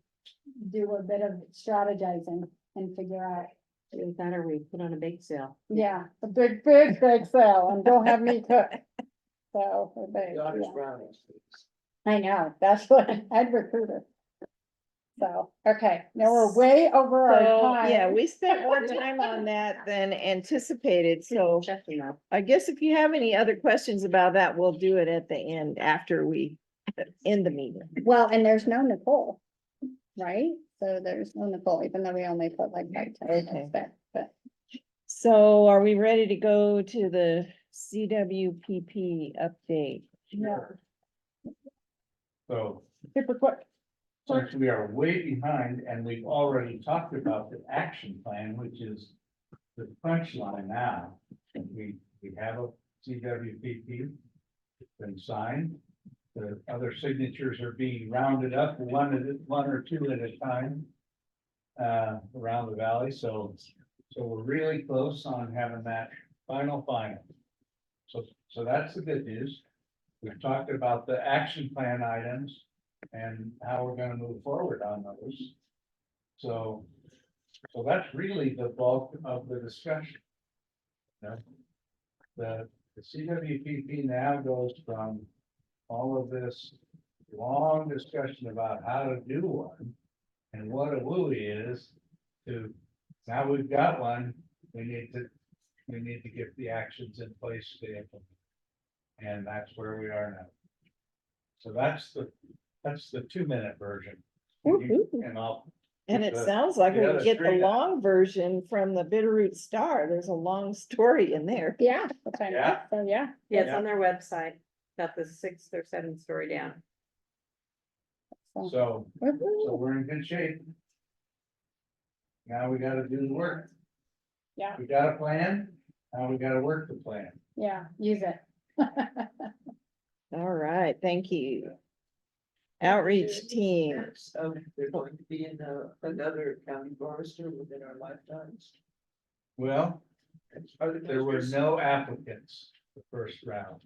do a bit of strategizing and figure out, Either that or we put on a bake sale. yeah, a big sale, and don't have me cook. So, The honest yeah. brownies, please. I know, that's what I'd recruit her. So, okay, now we're way over our So, time. yeah, we spent more time on that than anticipated, so Just enough. I guess if you have any other questions about that, we'll do it at the end after we end the meeting. Well, and there's no Nicole, right? So there's no Nicole, even though we only put like 5 Okay. times but So are we ready to go to the CWPP update? yeah, So super quick. since we are way behind and we've already talked about the action plan, which is the punch line now. We have a CWPP, it's been signed. The other signatures are being rounded up, one or two at a time. Around the valley, so we're really close on having that final. So that's the good news. We've talked about the action plan items and how we're gonna move forward on those. So that's really the bulk of the discussion. You know, The CWPP now goes from all of this long discussion about how to do one. And what a WUI is to, now we've got one, we need to get the actions in place to implement. And that's where we are now. So that's the 2-minute version. Woo-hoo. And I'll. And get it the- sounds like the we other get the screen up. long version from the Bitterroot Star. There's a long story in there. Yeah, which I know, Yeah. so yeah. Yeah, it's on their website, got the 6th or 7th story down. So Woo-hoo. we're in good shape. Now we gotta do the work. Yeah. We got a plan, now we gotta work the plan. Yeah, use it. All right, thank you. Outreach team. So they're going to be in another county forester within our lifetimes. Well, Are the there were commissioners- no applicants the first round.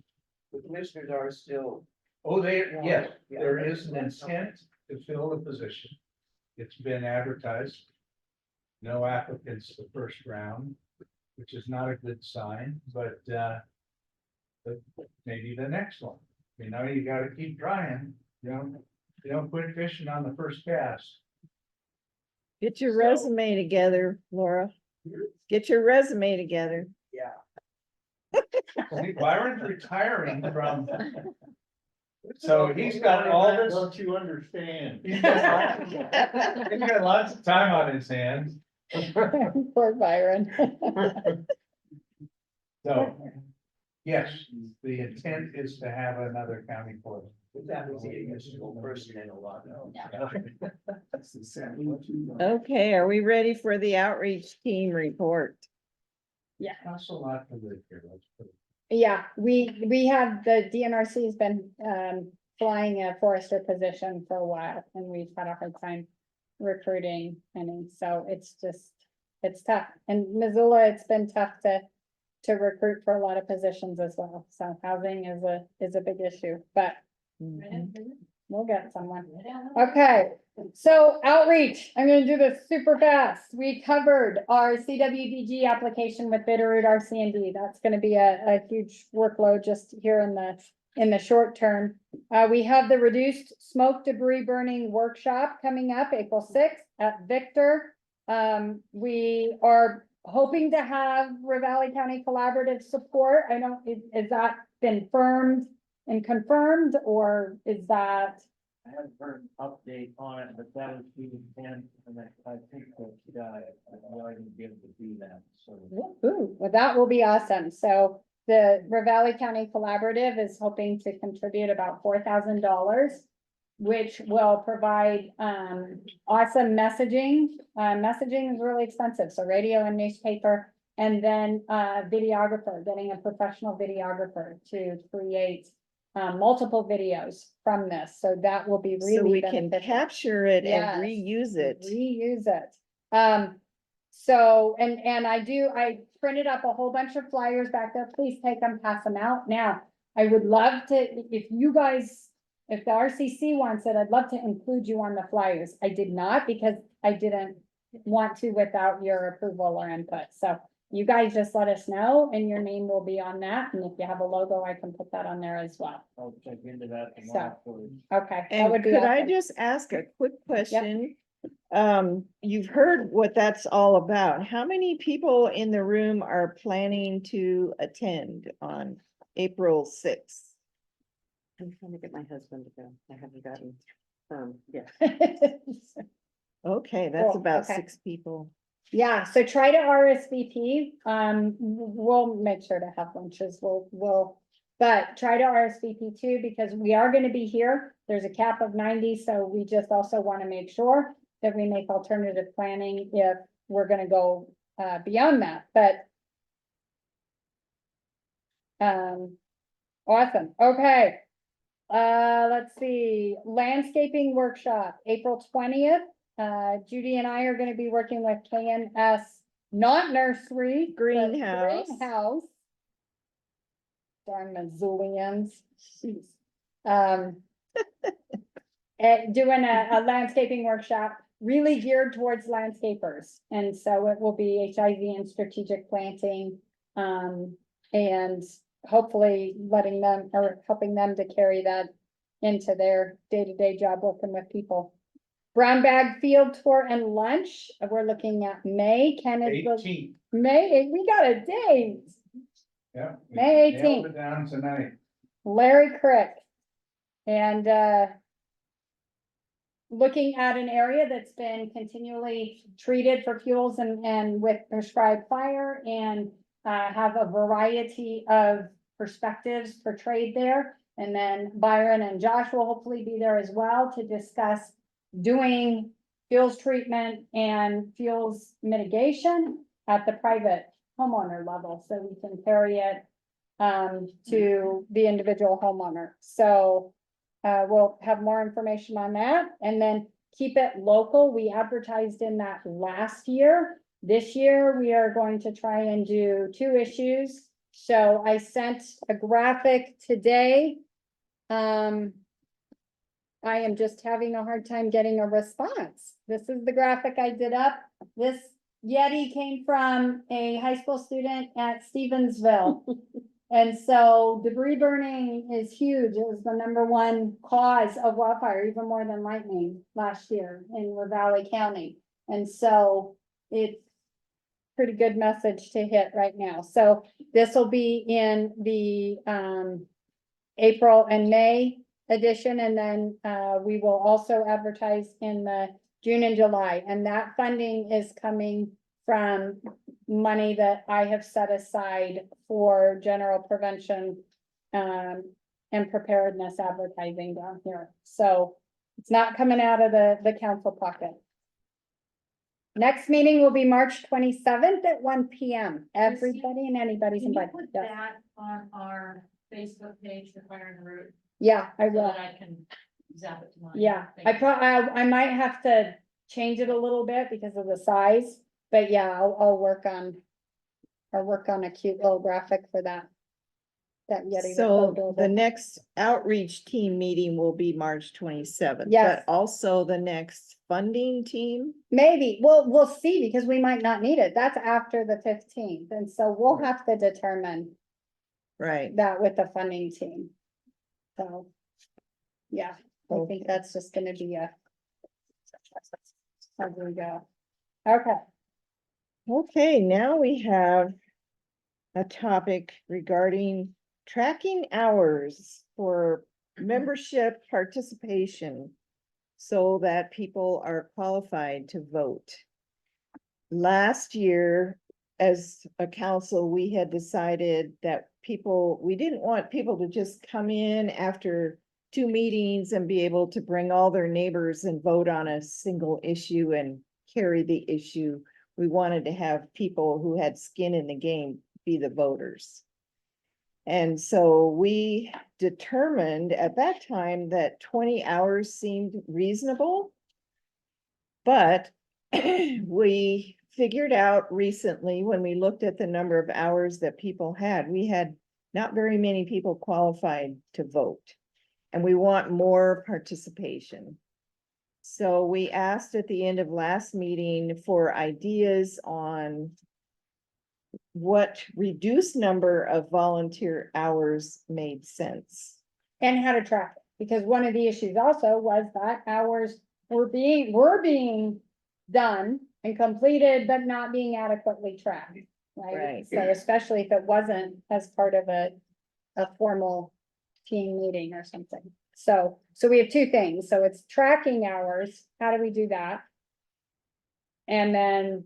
The commissioners are still. Oh, yes, Yeah. there is an intent to fill the position. It's been advertised. No applicants the first round, which is not a good sign, but maybe the next one. You know, you gotta keep trying, you don't quit fishing on the first cast. Get your So- resume together, Laura. Get your resume together. Yeah. I think Byron's retiring from. So he's got all this. Don't you understand? He's got lots of time on his hands, Poor Byron. so. Yes, the intent is to have another county court. That was the initial person in a lot. That's the same. Okay, are we ready for the outreach team report? That's a lot to live here, let's put it. Yeah, we have, the DNRC has been flying a forester position for a while, and we've had a hard time recruiting any, so it's just, it's tough. And Missoula, it's been tough to recruit for a lot of positions as well, so housing is a big issue, but we'll get someone. Okay, so outreach, I'm gonna do this super fast. We covered our CWDG application with Bitterroot RC&D. That's gonna be a huge workload just here in the short term. We have the reduced smoke debris burning workshop coming up April 6th at Victor. We are hoping to have Ravalli County Collaborative support. I don't, is that been firmed and confirmed, or is that? I haven't heard an update on it, but that was the intent, and I think that, I'm going to be able to do that, so. Ooh, well, that will be awesome. So the Ravalli County Collaborative is hoping to contribute about $4,000, which will provide awesome messaging. Messaging is really expensive, so radio and newspaper, and then videographer, getting a professional videographer to create multiple videos from this. So that will be So really we can beneficial. capture it Yes. and reuse it. Reuse it. So, and I printed up a whole bunch of flyers back there. Please take them, pass them out. Now, I would love to, if you guys, if the RCC wants it, I'd love to include you on the flyers. I did not because I didn't want to without your approval or input. So you guys just let us know and your name will be on that. And if you have a logo, I can put that on there as well. I'll check into that tomorrow. for you. Okay. that And would be could I awesome. just ask a quick question? You've heard what that's all about. How many people in the room are planning to attend on April 6th? I'm trying to get my husband to go. I haven't gotten yet. Okay, that's Cool, about okay. 6 people. Yeah, so try to RSVP. We'll make sure to have lunches. But try to RSVP too, because we are gonna be here. There's a cap of 90, so we just also want to make sure that we make alternative planning if we're gonna go beyond that, but awesome, okay. Let's see, landscaping workshop, April 20th. Judy and I are gonna be working with KNS, not nursery. but Greenhouse. Greenhouse. Darn Missoulians. Jeez. Doing a landscaping workshop, really geared towards landscapers. And so it will be HIV and strategic planting. And hopefully letting them, or helping them to carry that into their day-to-day job working with people. Brown bag field tour and lunch, we're looking at May, Ken is the, 18th, May, we got a date. yeah. we May nailed 18th. it down tonight. Larry Crick. And, looking at an area that's been continually treated for fuels and with prescribed fire and have a variety of perspectives portrayed there. And then Byron and Josh will hopefully be there as well to discuss doing fuels treatment and fuels mitigation at the private homeowner level, so we can carry it to the individual homeowner. So we'll have more information on that, and then keep it local. We advertised in that last year. This year, we are going to try and do 2 issues. So I sent a graphic today. I am just having a hard time getting a response. This is the graphic I did up. This Yeti came from a high school student at Stevensville. And so debris burning is huge. It was the #1 cause of wildfire, even more than lightning last year in Ravalli County. And so it's pretty good message to hit right now. So this will be in the April and May edition, and then we will also advertise in the June and July. And that funding is coming from money that I have set aside for general prevention and preparedness advertising down here. So it's not coming out of the council pocket. Next meeting will be March 27th at 1 p.m. Everybody and anybody's Can you invited. put Yes. that on our Facebook page for Fire and Root, Yeah, I so will. that I can zap it to mine? Yeah, Thank you. I might have to change it a little bit because of the size, but yeah, I'll work on a cute little graphic for that. That Yeti. So adorable. the next outreach team meeting will be March 27th. Yes. But also the next funding team. Maybe, we'll see, because we might not need it. That's after the 15th, and so we'll have to determine Right. that with the funding team. So, yeah, I think Okay. that's just gonna be as we go. Okay, Okay, now we have a topic regarding tracking hours for membership participation so that people are qualified to vote. Last year, as a council, we had decided that we didn't want people to just come in after 2 meetings and be able to bring all their neighbors and vote on a single issue and carry the issue. We wanted to have people who had skin in the game be the voters. And so we determined at that time that 20 hours seemed reasonable. But we figured out recently, when we looked at the number of hours that people had, we had not very many people qualified to vote. And we want more participation. So we asked at the end of last meeting for ideas on what reduced number of volunteer hours made sense. and how to track it, because one of the issues also was that hours were being done and completed, but not being adequately tracked. Right, Right. so especially if it wasn't as part of a formal team meeting or something. So we have 2 things, so it's tracking hours, how do we do that? And then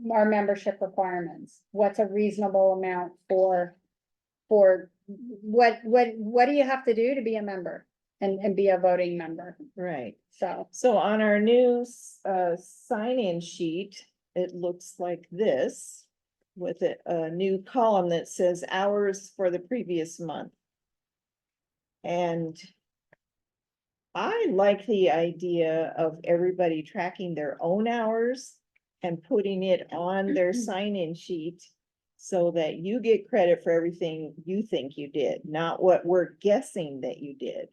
our membership requirements, what's a reasonable amount for what do you have to do to be a member and be a voting member? Right. So, So on our new sign-in sheet, it looks like this with a new column that says hours for the previous month. And I like the idea of everybody tracking their own hours and putting it on their sign-in sheet so that you get credit for everything you think you did, not what we're guessing that you did.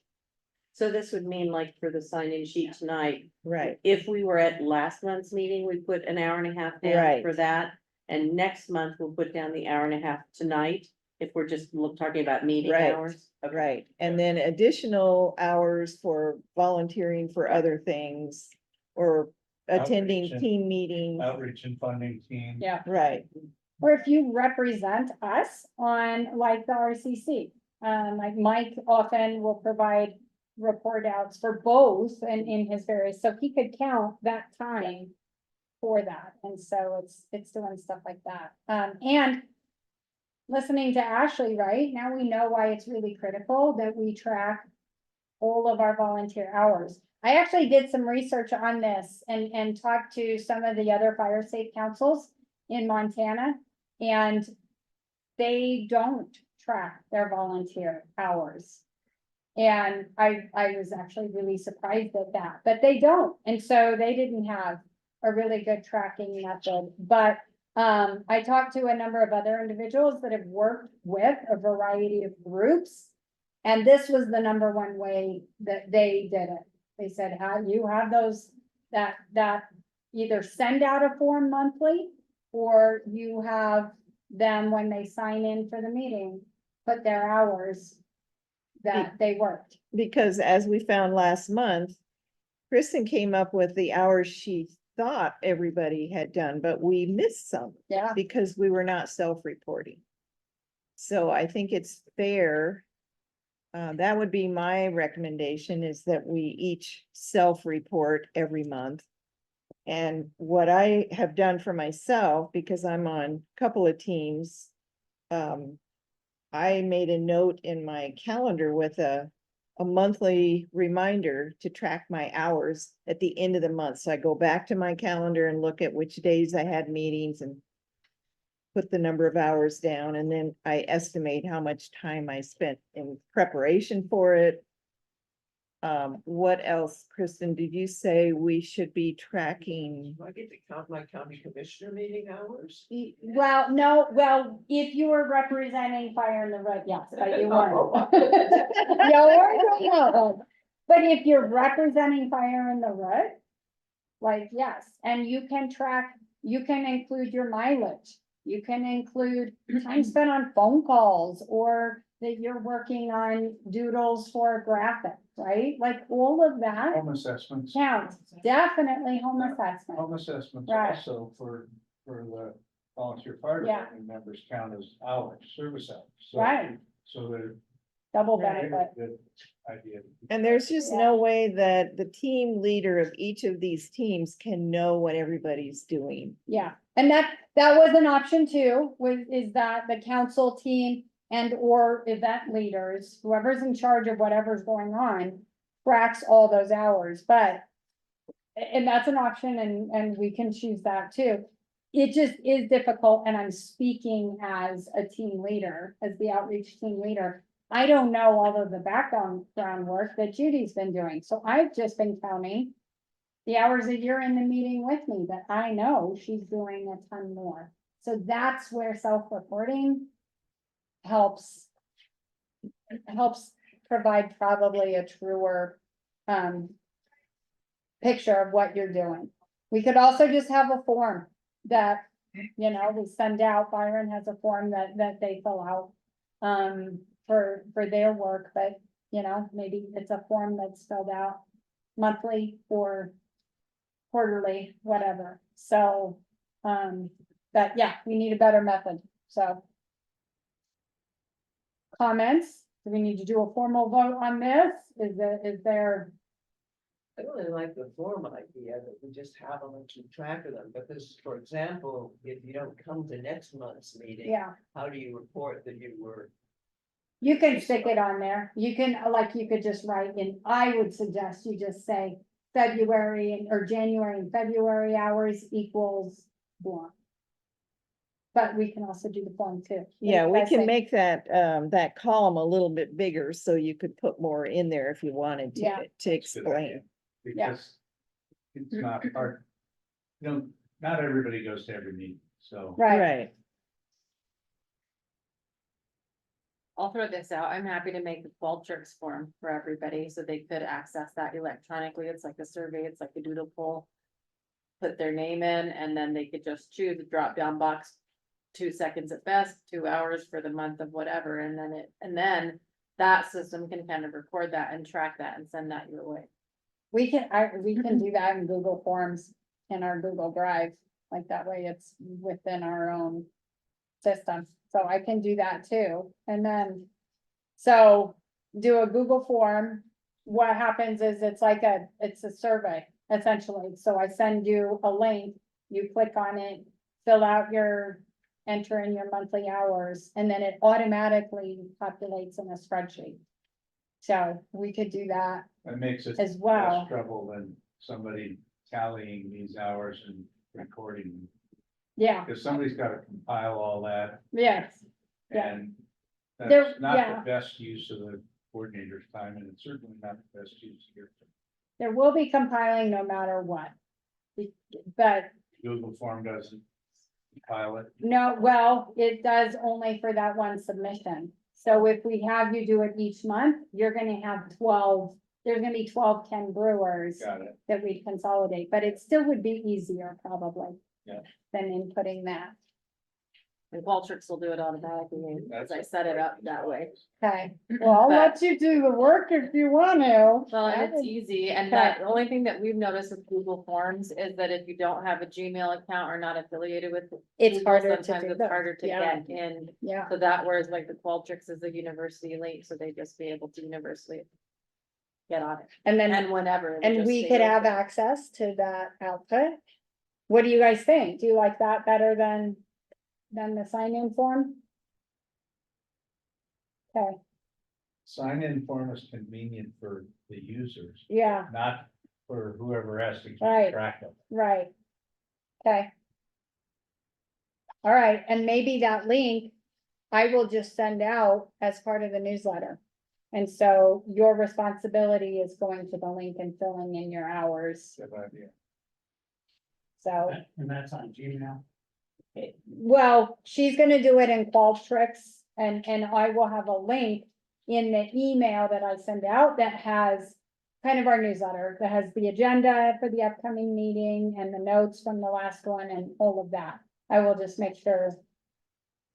So this would mean like for the sign-in sheet tonight, Right. if we were at last month's meeting, we put an hour and a half down Right. for that. And next month, we'll put down the hour and a half tonight, if we're just talking about meeting Right. hours. Okay. Right, and then additional hours for volunteering for other things. or attending Outreach and- team meetings, Outreach and funding team. Yeah. right? Or if you represent us on like the RCC, like Mike often will provide report outs for both and in his various, so he could count that time for that, and so it's doing stuff like that, and listening to Ashley, right, now we know why it's really critical that we track all of our volunteer hours. I actually did some research on this and talked to some of the other fire safe councils in Montana. And they don't track their volunteer hours. And I was actually really surprised at that, but they don't, and so they didn't have a really good tracking method, but. I talked to a number of other individuals that have worked with a variety of groups. And this was the number one way that they did it. They said, how you have those that either send out a form monthly. Or you have them when they sign in for the meeting, put their hours that they worked. Because as we found last month, Kristen came up with the hours she thought everybody had done, but we missed some Yeah, because we were not self-reporting. So I think it's fair. That would be my recommendation, is that we each self-report every month. And what I have done for myself, because I'm on a couple of teams, I made a note in my calendar with a monthly reminder to track my hours at the end of the month. So I go back to my calendar and look at which days I had meetings and put the number of hours down, and then I estimate how much time I spent in preparation for it. What else, Kristen, did you say we should be tracking? Do I get to count my county commissioner meeting hours? well, no, well, if you were representing Fire in the Red, yes, but you weren't. No, but if you're representing Fire in the Red, like, yes, and you can track, you can include your mileage. You can include time spent on phone calls, or that you're working on doodles for a graphic, right? Like all of that Home assessments. counts, definitely home assessment, Home assessments Right. also for the volunteer fire Yeah. department members count as hours, service hours. So- Right. So they're. double Yeah, benefit. good idea. And there's just no way that the team leader of each of these teams can know what everybody's doing. Yeah, and that was an option too, is that the council team and or event leaders, whoever's in charge of whatever's going on, tracks all those hours, but. And that's an option, and we can choose that too. It just is difficult, and I'm speaking as a team leader, as the outreach team leader. I don't know all of the background work that Judy's been doing, so I've just been counting the hours that you're in the meeting with me, that I know she's doing a ton more. So that's where self-reporting helps provide probably a truer picture of what you're doing. We could also just have a form that, we send out. Byron has a form that they fill out for their work, but maybe it's a form that's filled out monthly or quarterly, whatever. So, but yeah, we need a better method, so. Comments? Do we need to do a formal vote on this? Is there, I really like the form idea that we just have them and keep track of them, because, for example, if you don't come to next month's meeting. yeah, How do you report that you were? you can stick it on there. You can, you could just write in, I would suggest you just say February or January and February hours equals blank. But we can also do the form too. Yeah, we As I can say, make that column a little bit bigger, so you could put more in there if you wanted Yeah. to That's a good explain. idea, Because it's not hard. Not everybody goes to every meeting, so. Right, Right, I'll throw this out. I'm happy to make the Qualtrics form for everybody, so they could access that electronically. It's like a survey, it's like a doodle poll. Put their name in, and then they could just choose a drop down box. 2 seconds at best, 2 hours for the month of whatever, and then that system can kind of record that and track that and send that your way. We can do that in Google Forms in our Google Drive, like that way it's within our own system. So I can do that too. And then, so do a Google form. What happens is it's a survey essentially. So I send you a link, you click on it, fill out enter in your monthly hours, and then it automatically populates in a spreadsheet. So we could do that That makes it as well. less trouble than somebody tallying these hours and recording them. Yeah, Because somebody's got to compile all that, yes, Yeah. and There- that's not yeah. the best use of the coordinator's time, and it's certainly not the best use of your time. there will be compiling no matter what. But Google form doesn't compile it. no, well, it does only for that one submission. So if we have you do it each month, you're gonna have 12, there's gonna be 12 10 brewers Got it. that we consolidate, but it still would be easier probably. Yeah. Than inputting that. And Qualtrics will do it automatically, as I set it up that way. Okay, well, I'll let you do the work if you want to. Well, and That it's is- easy, and that, the only thing that we've noticed with Google Forms is that if you don't have a Gmail account or not affiliated with. It's Google, harder to sometimes do it's those. harder to Yeah. get in, Yeah, so that whereas like the Qualtrics is a university link, so they just be able to universally. Get on it, and then, and whenever. it will and just we stay could have open. access to that output. What do you guys think? Do you like that better than the sign-in form? Okay, Sign-in form is convenient for the users, yeah, not for whoever has to keep Right. track of it. right. Okay. All right, and maybe that link I will just send out as part of the newsletter. And so your responsibility is going to the link and filling in your hours, Good idea. so. And that's on Gmail. Well, she's gonna do it in Qualtrics and I will have a link in the email that I send out that has kind of our newsletter, that has the agenda for the upcoming meeting and the notes from the last one and all of that. I will just make sure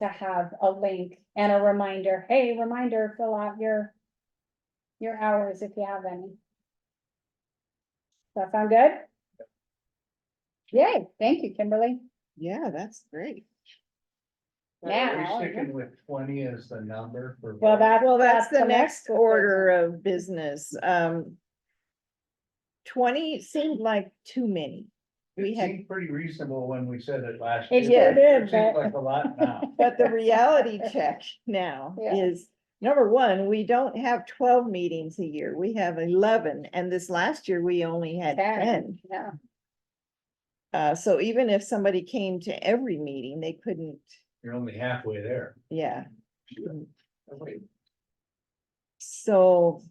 to have a link and a reminder, hey, reminder, fill out your hours if you have any. Does that sound good? Yay, thank you, Kimberly. Yeah, that's great. Are Now, we sticking with 20 as the number for? Well, That's the next order decision. of business. 20 seemed like too many. we It had- seemed pretty reasonable when we said it last It year. sure did, It seems but- like a lot now. But the reality check now Yeah. is, number one, we don't have 12 meetings a year. We have 11, and this last year we only had 10. Yeah, So even if somebody came to every meeting, they couldn't, You're only halfway there. yeah. Wait, So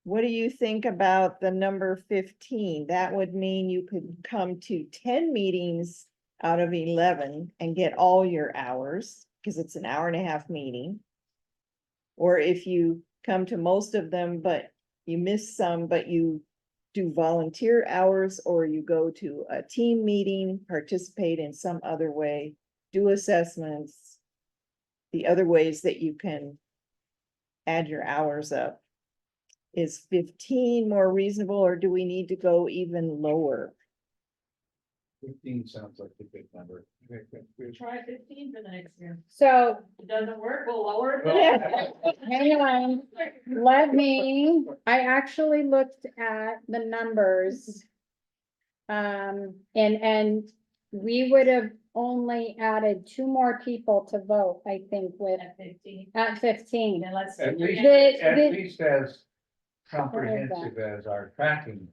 what do you think about the number 15? That would mean you could come to 10 meetings out of 11 and get all your hours, because it's an hour and a half meeting. Or if you come to most of them, but you miss some, but you do volunteer hours, or you go to a team meeting, participate in some other way, do assessments. The other ways that you can add your hours up. Is 15 more reasonable, or do we need to go even lower? 15 sounds like a good number. Try 15 for the next year. so If it doesn't work, we'll lower it. hang on, I actually looked at the numbers. And we would have only added 2 more people to vote, I think, At 15. at 15. Then let's. At least, The- at the- least as comprehensive as our tracking.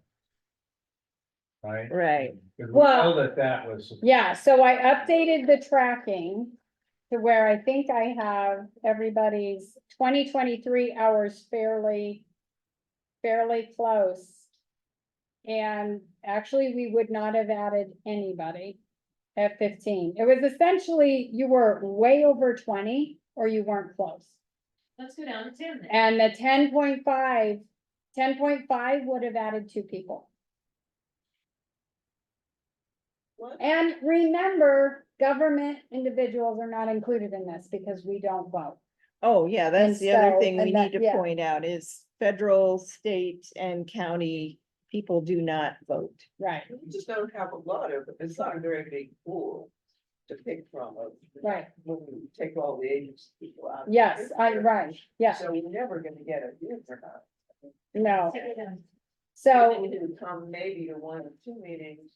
Right? Right. Because we Well- know that was. Yeah, so I updated the tracking to where I think I have everybody's 2023 hours fairly close. And actually, we would not have added anybody at 15. It was essentially, you were way over 20 or you weren't close. Let's go down to 10 then. And the 10.5 would have added 2 people. And remember, government individuals are not included in this because we don't vote. Oh, yeah, that's And the other so- thing we and that- need to yeah. point out is federal, state and county people do not vote. Right, We just don't have a lot of, it's not a very big pool to pick from. right. When we take all the agency people out. Yes, right, yeah, So we're never gonna get a huge amount. no. So. So, Who come maybe to 1 or 2 meetings,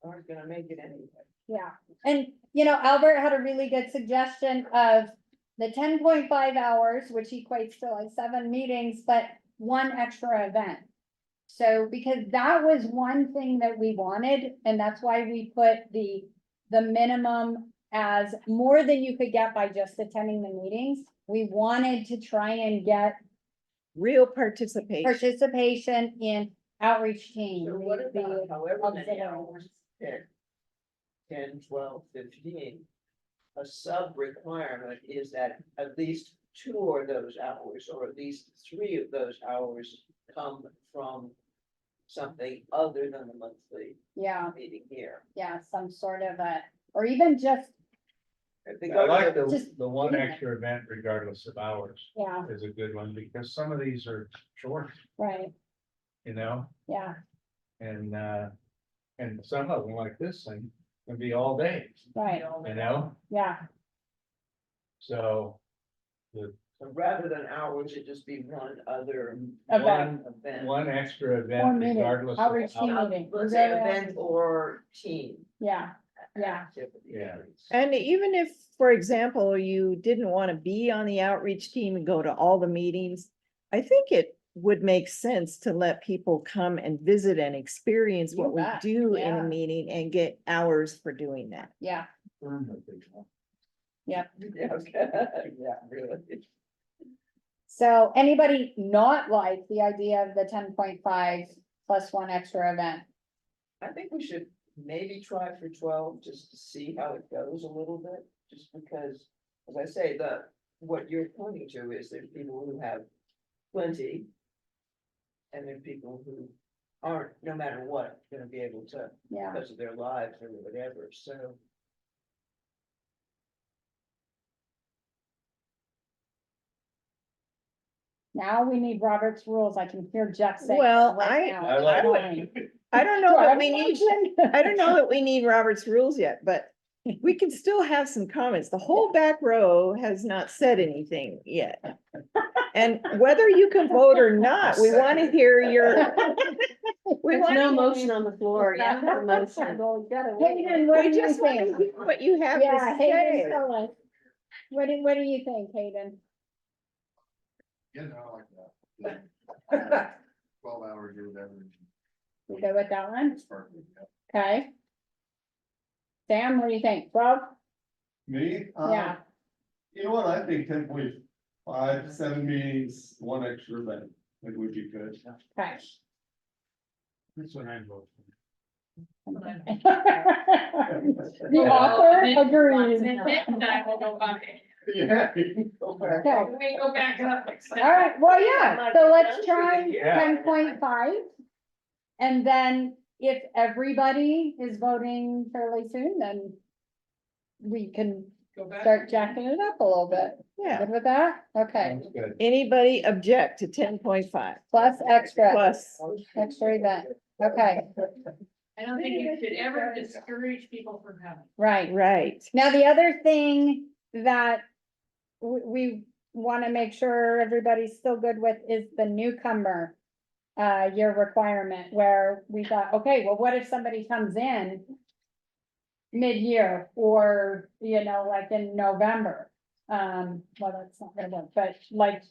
aren't gonna make it anyway. yeah, and you know, Albert had a really good suggestion of the 10.5 hours, which equates to like 7 meetings, but 1 extra event. So, because that was one thing that we wanted, and that's why we put the minimum as more than you could get by just attending the meetings. We wanted to try and get Real participation. participation in outreach team. So what the about however many auxiliary. hours, 10, 12, 15? A sub requirement is that at least 2 of those hours, or at least 3 of those hours come from something other than the monthly Yeah, meeting here. yeah, some sort of a, or even just, If they I go to like the- the one extra event regardless of hours yeah, is a good one, because some of these are short, right, you know, yeah, and some of them like this thing can be all day, right, you know, yeah, so. So rather than hours, it just be one other Event. event. One extra Or event meeting, regardless of outreach team hours. meeting. Let's say event or team. Yeah, yeah, activity. Yeah. And even if, for example, you didn't want to be on the outreach team and go to all the meetings, I think it would make sense to let people come and visit and experience You what we bet, do in yeah. a meeting and get hours for doing that. yeah, Yeah, okay. Yeah, really. so anybody not like the idea of the 10.5 plus 1 extra event? I think we should maybe try for 12, just to see how it goes a little bit, just because, as I say, what you're pointing to is there's people who have plenty. And there are people who aren't, no matter what, gonna be able to, Yeah, because of their lives or whatever, so. now we need Robert's rules, I can hear Jeff saying. Well, right I- now. I like- Fine. I don't Do know I that have we a need, motion? I don't know that we need Robert's rules yet, but we can still have some comments. The whole back row has not said anything yet. And whether you can vote or not, we want to hear your, we There's want no to, motion on the floor yet. for motion. Hayden, what do we you just want to think? hear what you have Yeah, to Hayden, say. tell us. What do you think, Hayden? Yeah, no, I like that. 12 hours or whatever. You go with that one? It's perfect, yeah. Okay. Sam, what do you think? 12? Me? Yeah. You know what, I think 10.5, 7 meetings, 1 extra event, it would be good. Okay. That's what I'm voting. The author agrees. Yeah. Okay. We go back up. All right, well, yeah, so let's try Yeah. 10.5. And then if everybody is voting fairly soon, then we can start jacking it up a little bit. Yeah. Good with that? Okay, Sounds good. Anybody object to 10.5 plus extra plus? event. Okay, I don't think you should ever discourage people from coming. right. Right. Now, the other thing that we want to make sure everybody's still good with is the newcomer year requirement, where we thought, okay, well, what if somebody comes in mid-year or, you know, like in November? Well, that's not gonna work, but like,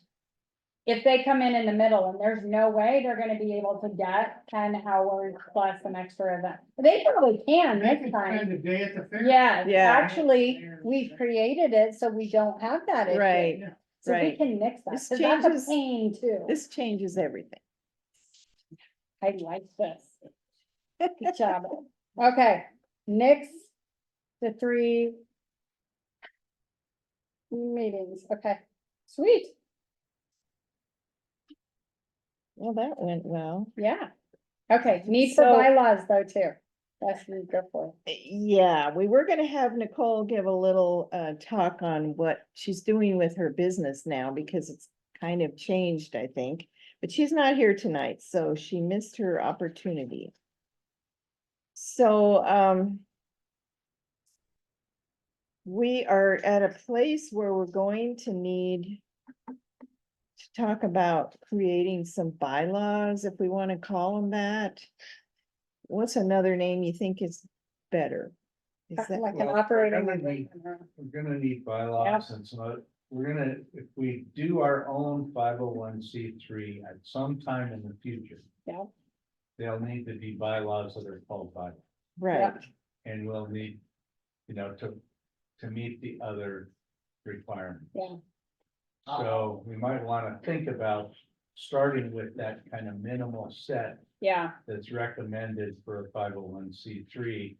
if they come in the middle and there's no way they're gonna be able to get 10 hours plus an extra event, they probably can this time. a day at the fair. Yeah, Yeah. actually, we've created it so we don't have that issue. Right, So we right. can nix that, This 'cause that's a changes- pain too. This changes everything. I like this. Good job. Okay, nix the 3 meetings, okay, sweet, Well, that went well. yeah. Okay, need for So- bylaws though too. That's what we go for. Yeah, we were gonna have Nicole give a little talk on what she's doing with her business now, because it's kind of changed, I think. but she's not here tonight, so she missed her opportunity. So, we are at a place where we're going to need to talk about creating some bylaws, if we want to call them that. What's another name you think is better? Is that, Like an Well, operating. we're gonna need bylaws and some, we're gonna, if we do our own 501c3 at some time in the future. Yeah. There'll need to be bylaws that are called by, right, and we'll need, to meet the other requirements. Yeah. So we might wanna think about starting with that kind of minimal set Yeah, that's recommended for a 501c3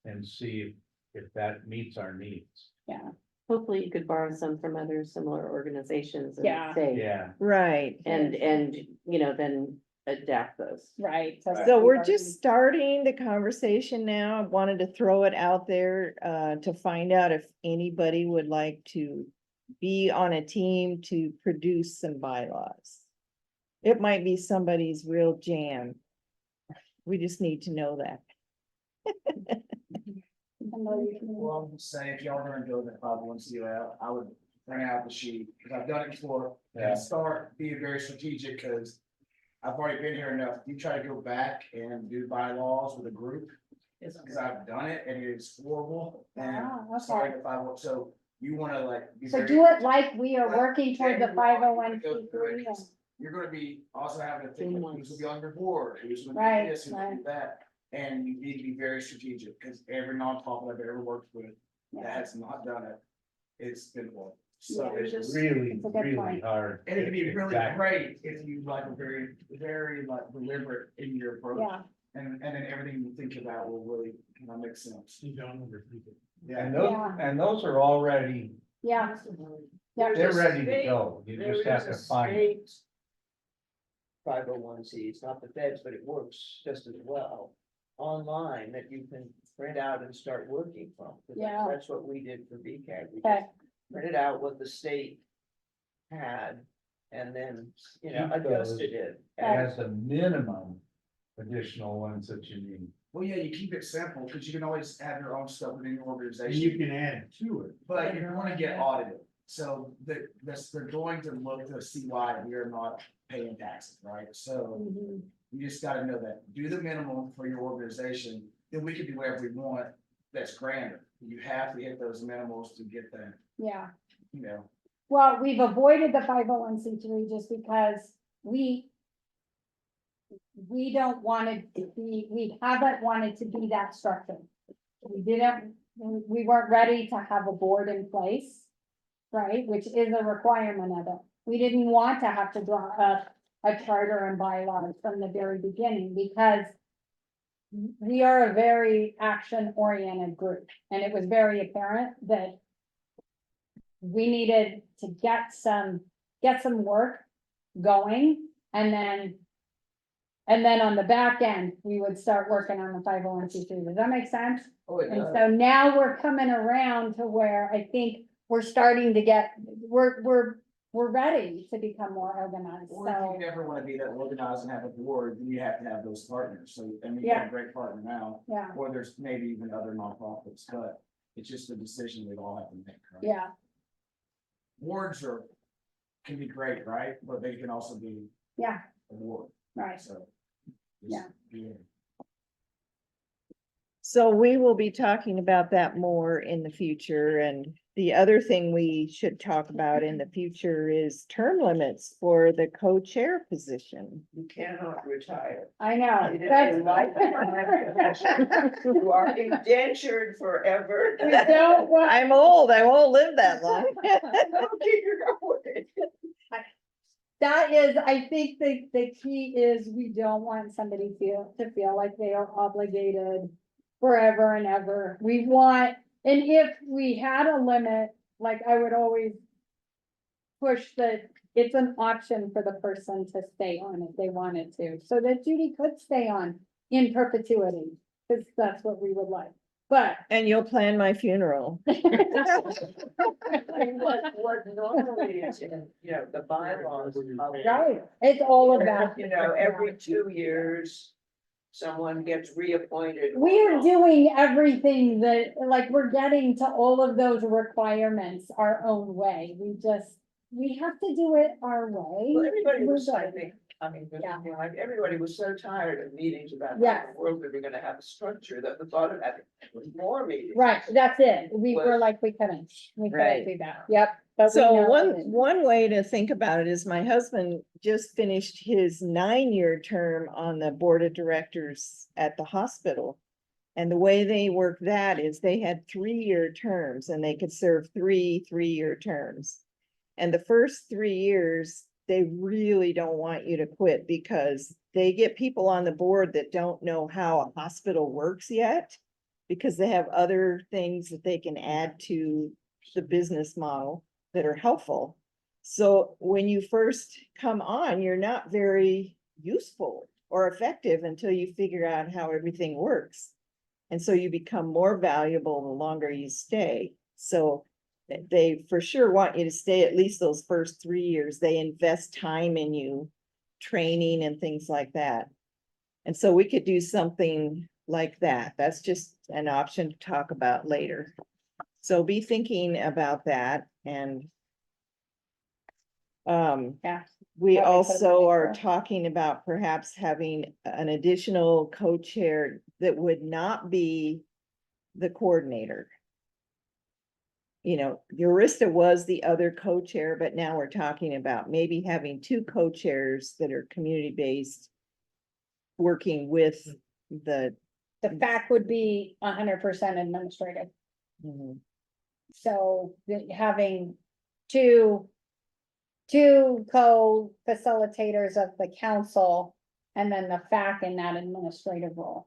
and see if that meets our needs. yeah, Hopefully you could borrow some from other similar organizations and Yeah. say, Yeah, right. and, then adapt those. right. So we're just starting the conversation now. I wanted to throw it out there, to find out if anybody would like to be on a team to produce some bylaws. It might be somebody's real jam. We just need to know that. Well, I'm just saying, if y'all are gonna go that 501c, I would print out the sheet, because I've done it before. Yeah. And start being very strategic, because I've already been here enough. You try to go back and do bylaws with a group. Because I've done it and it's horrible and Ah, okay. starting at 501, so you wanna like. be So very- do it like we are working toward the Go 501c3. through it. You're gonna be also having to think, Doing who's gonna be on your board, who's gonna Right, do this, who's gonna right. do that. And you need to be very strategic, because every nonprofit I've ever worked with that Yeah. has not done it, it's been horrible. So Yeah. it's just, really, It's a good really point. hard. and it can be really Exactly. great if you like are very, very like deliberate in your approach. Yeah, And then everything you think about will really kind of make sense. You don't repeat it. Yeah. And those are already, yeah, yeah. they're ready to go. You There just have is to a find it. state 501c, it's not the feds, but it works just as well online that you can print out and start working from. 'Cause Yeah. That's what we did for VCAG. We Okay. just printed out what the state had and then, Keep those. adjusted it. As a minimum additional ones that you need. Well, yeah, you keep it simple, because you can always have your own stuff within your organization. You can add to it. But you're gonna get audited, so they're going to look to see why we are not paying taxes, right? So Mhm. you just gotta know that, do the minimum for your organization, then we can do whatever we want, that's grander. You have to hit those minimums to get that, Yeah. Well, we've avoided the 501c3 just because we don't want it to be, we haven't wanted to be that structure. We weren't ready to have a board in place, right, which is a requirement of it. We didn't want to have to draw up a charter and bylaws from the very beginning because we are a very action-oriented group, and it was very apparent that we needed to get some work going, and then on the back end, we would start working on the 501c3. Does that make sense? Oh, it And does. so now we're coming around to where I think we're starting to get, we're ready to become more organized, or if so, you never wanna be that organized and have a board, then you have to have those partners, so, I mean, you Yeah. have a great partner now. yeah, Or there's maybe even other nonprofits, but it's just a decision we all have to make, right? yeah, Boards can be great, right? But they can also be yeah, a ward, right. so. Yeah. So we will be talking about that more in the future, and the other thing we should talk about in the future is term limits for the co-chair position. You cannot retire. I know. It is a That's- lifetime position. You are indentured forever. We don't want, I'm old, I won't live that long. Don't keep your going. that is, I think the key is we don't want somebody to feel like they are obligated forever and ever. We want, and if we had a limit, like I would always push that it's an option for the person to stay on if they wanted to, so that Judy could stay on in perpetuity, because that's what we would like. but. And you'll plan my funeral. I mean, what normally is in, you know, the bylaws. Right, it's all about, You know, every 2 years, someone gets reappointed. we are doing everything that, like, we're getting to all of those requirements our own way. We have to do it our way. Well, everybody We're was, I good. think, I mean, but, Yeah. you know, like, everybody was so tired of meetings about how Yes. in the world we were gonna have a structure that the thought of having more meetings. Right, that's it. We were Was- like, we couldn't Right. do that. Yep. but we So know one, that- one way to think about it is my husband just finished his 9-year term on the board of directors at the hospital. And the way they work that is they had 3-year terms and they could serve 3-3-year terms. And the first 3 years, they really don't want you to quit because they get people on the board that don't know how a hospital works yet. Because they have other things that they can add to the business model that are helpful. So when you first come on, you're not very useful or effective until you figure out how everything works. And so you become more valuable the longer you stay. So they for sure want you to stay at least those first 3 years. They invest time in you, training and things like that. And so we could do something like that. That's just an option to talk about later. So be thinking about that and Yeah. we Probably put it also in are there. talking about perhaps having an additional co-chair that would not be the coordinator. You know, Eurista was the other co-chair, but now we're talking about maybe having 2 co-chairs that are community-based, working with the, The fact would be 100% administrative. Mhm. So having two co-facilitators of the council and then the FAC in that administrative role.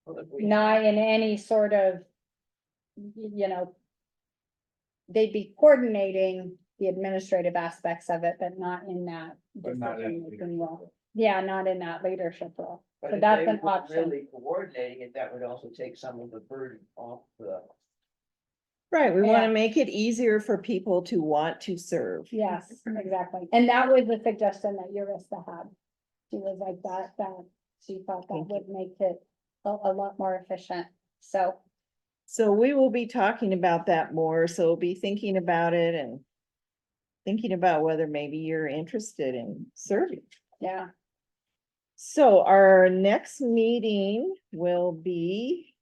Well, if we Not in any sort of, you know, they'd be coordinating the administrative aspects of it, but not in that But not in decision-making role. Yeah, not in that leadership role. But So if that's they an were option. really coordinating it, that would also take some of the burden off the. right, we want Yeah. to make it easier for people to want to serve. Yes, exactly. And that was the suggestion that Eurista had. She was like that she thought that Thank you. would make it a lot more efficient. So, So we will be talking about that more, so be thinking about it and thinking about whether maybe you're interested in serving. yeah, So our next meeting will be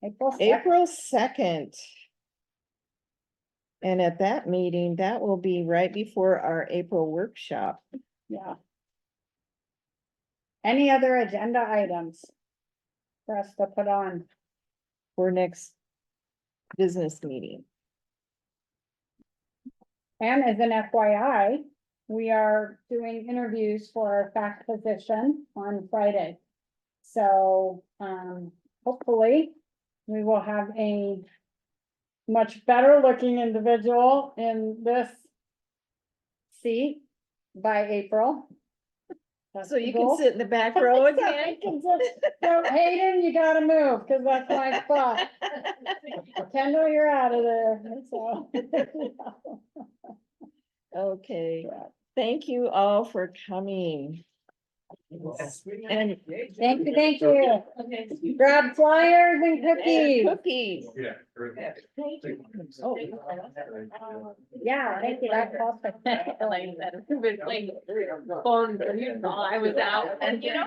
April 2nd. April 2nd. And at that meeting, that will be right before our April workshop. Yeah. Any other agenda items for us to put on? For next business meeting. And as an FYI, we are doing interviews for our fact position on Friday. So, hopefully, we will have a much better looking individual in this seat by April. That's So the you can goal. sit in the back row So again. I can sit- So Hayden, you gotta move, cause that's my spot. Kendall, you're out of there, so. Okay, thank you all for coming. And Thank you. Grab flyers and cookies. cookies. Yeah. Oh. Yeah, thank you. That's awesome. I was out and you know.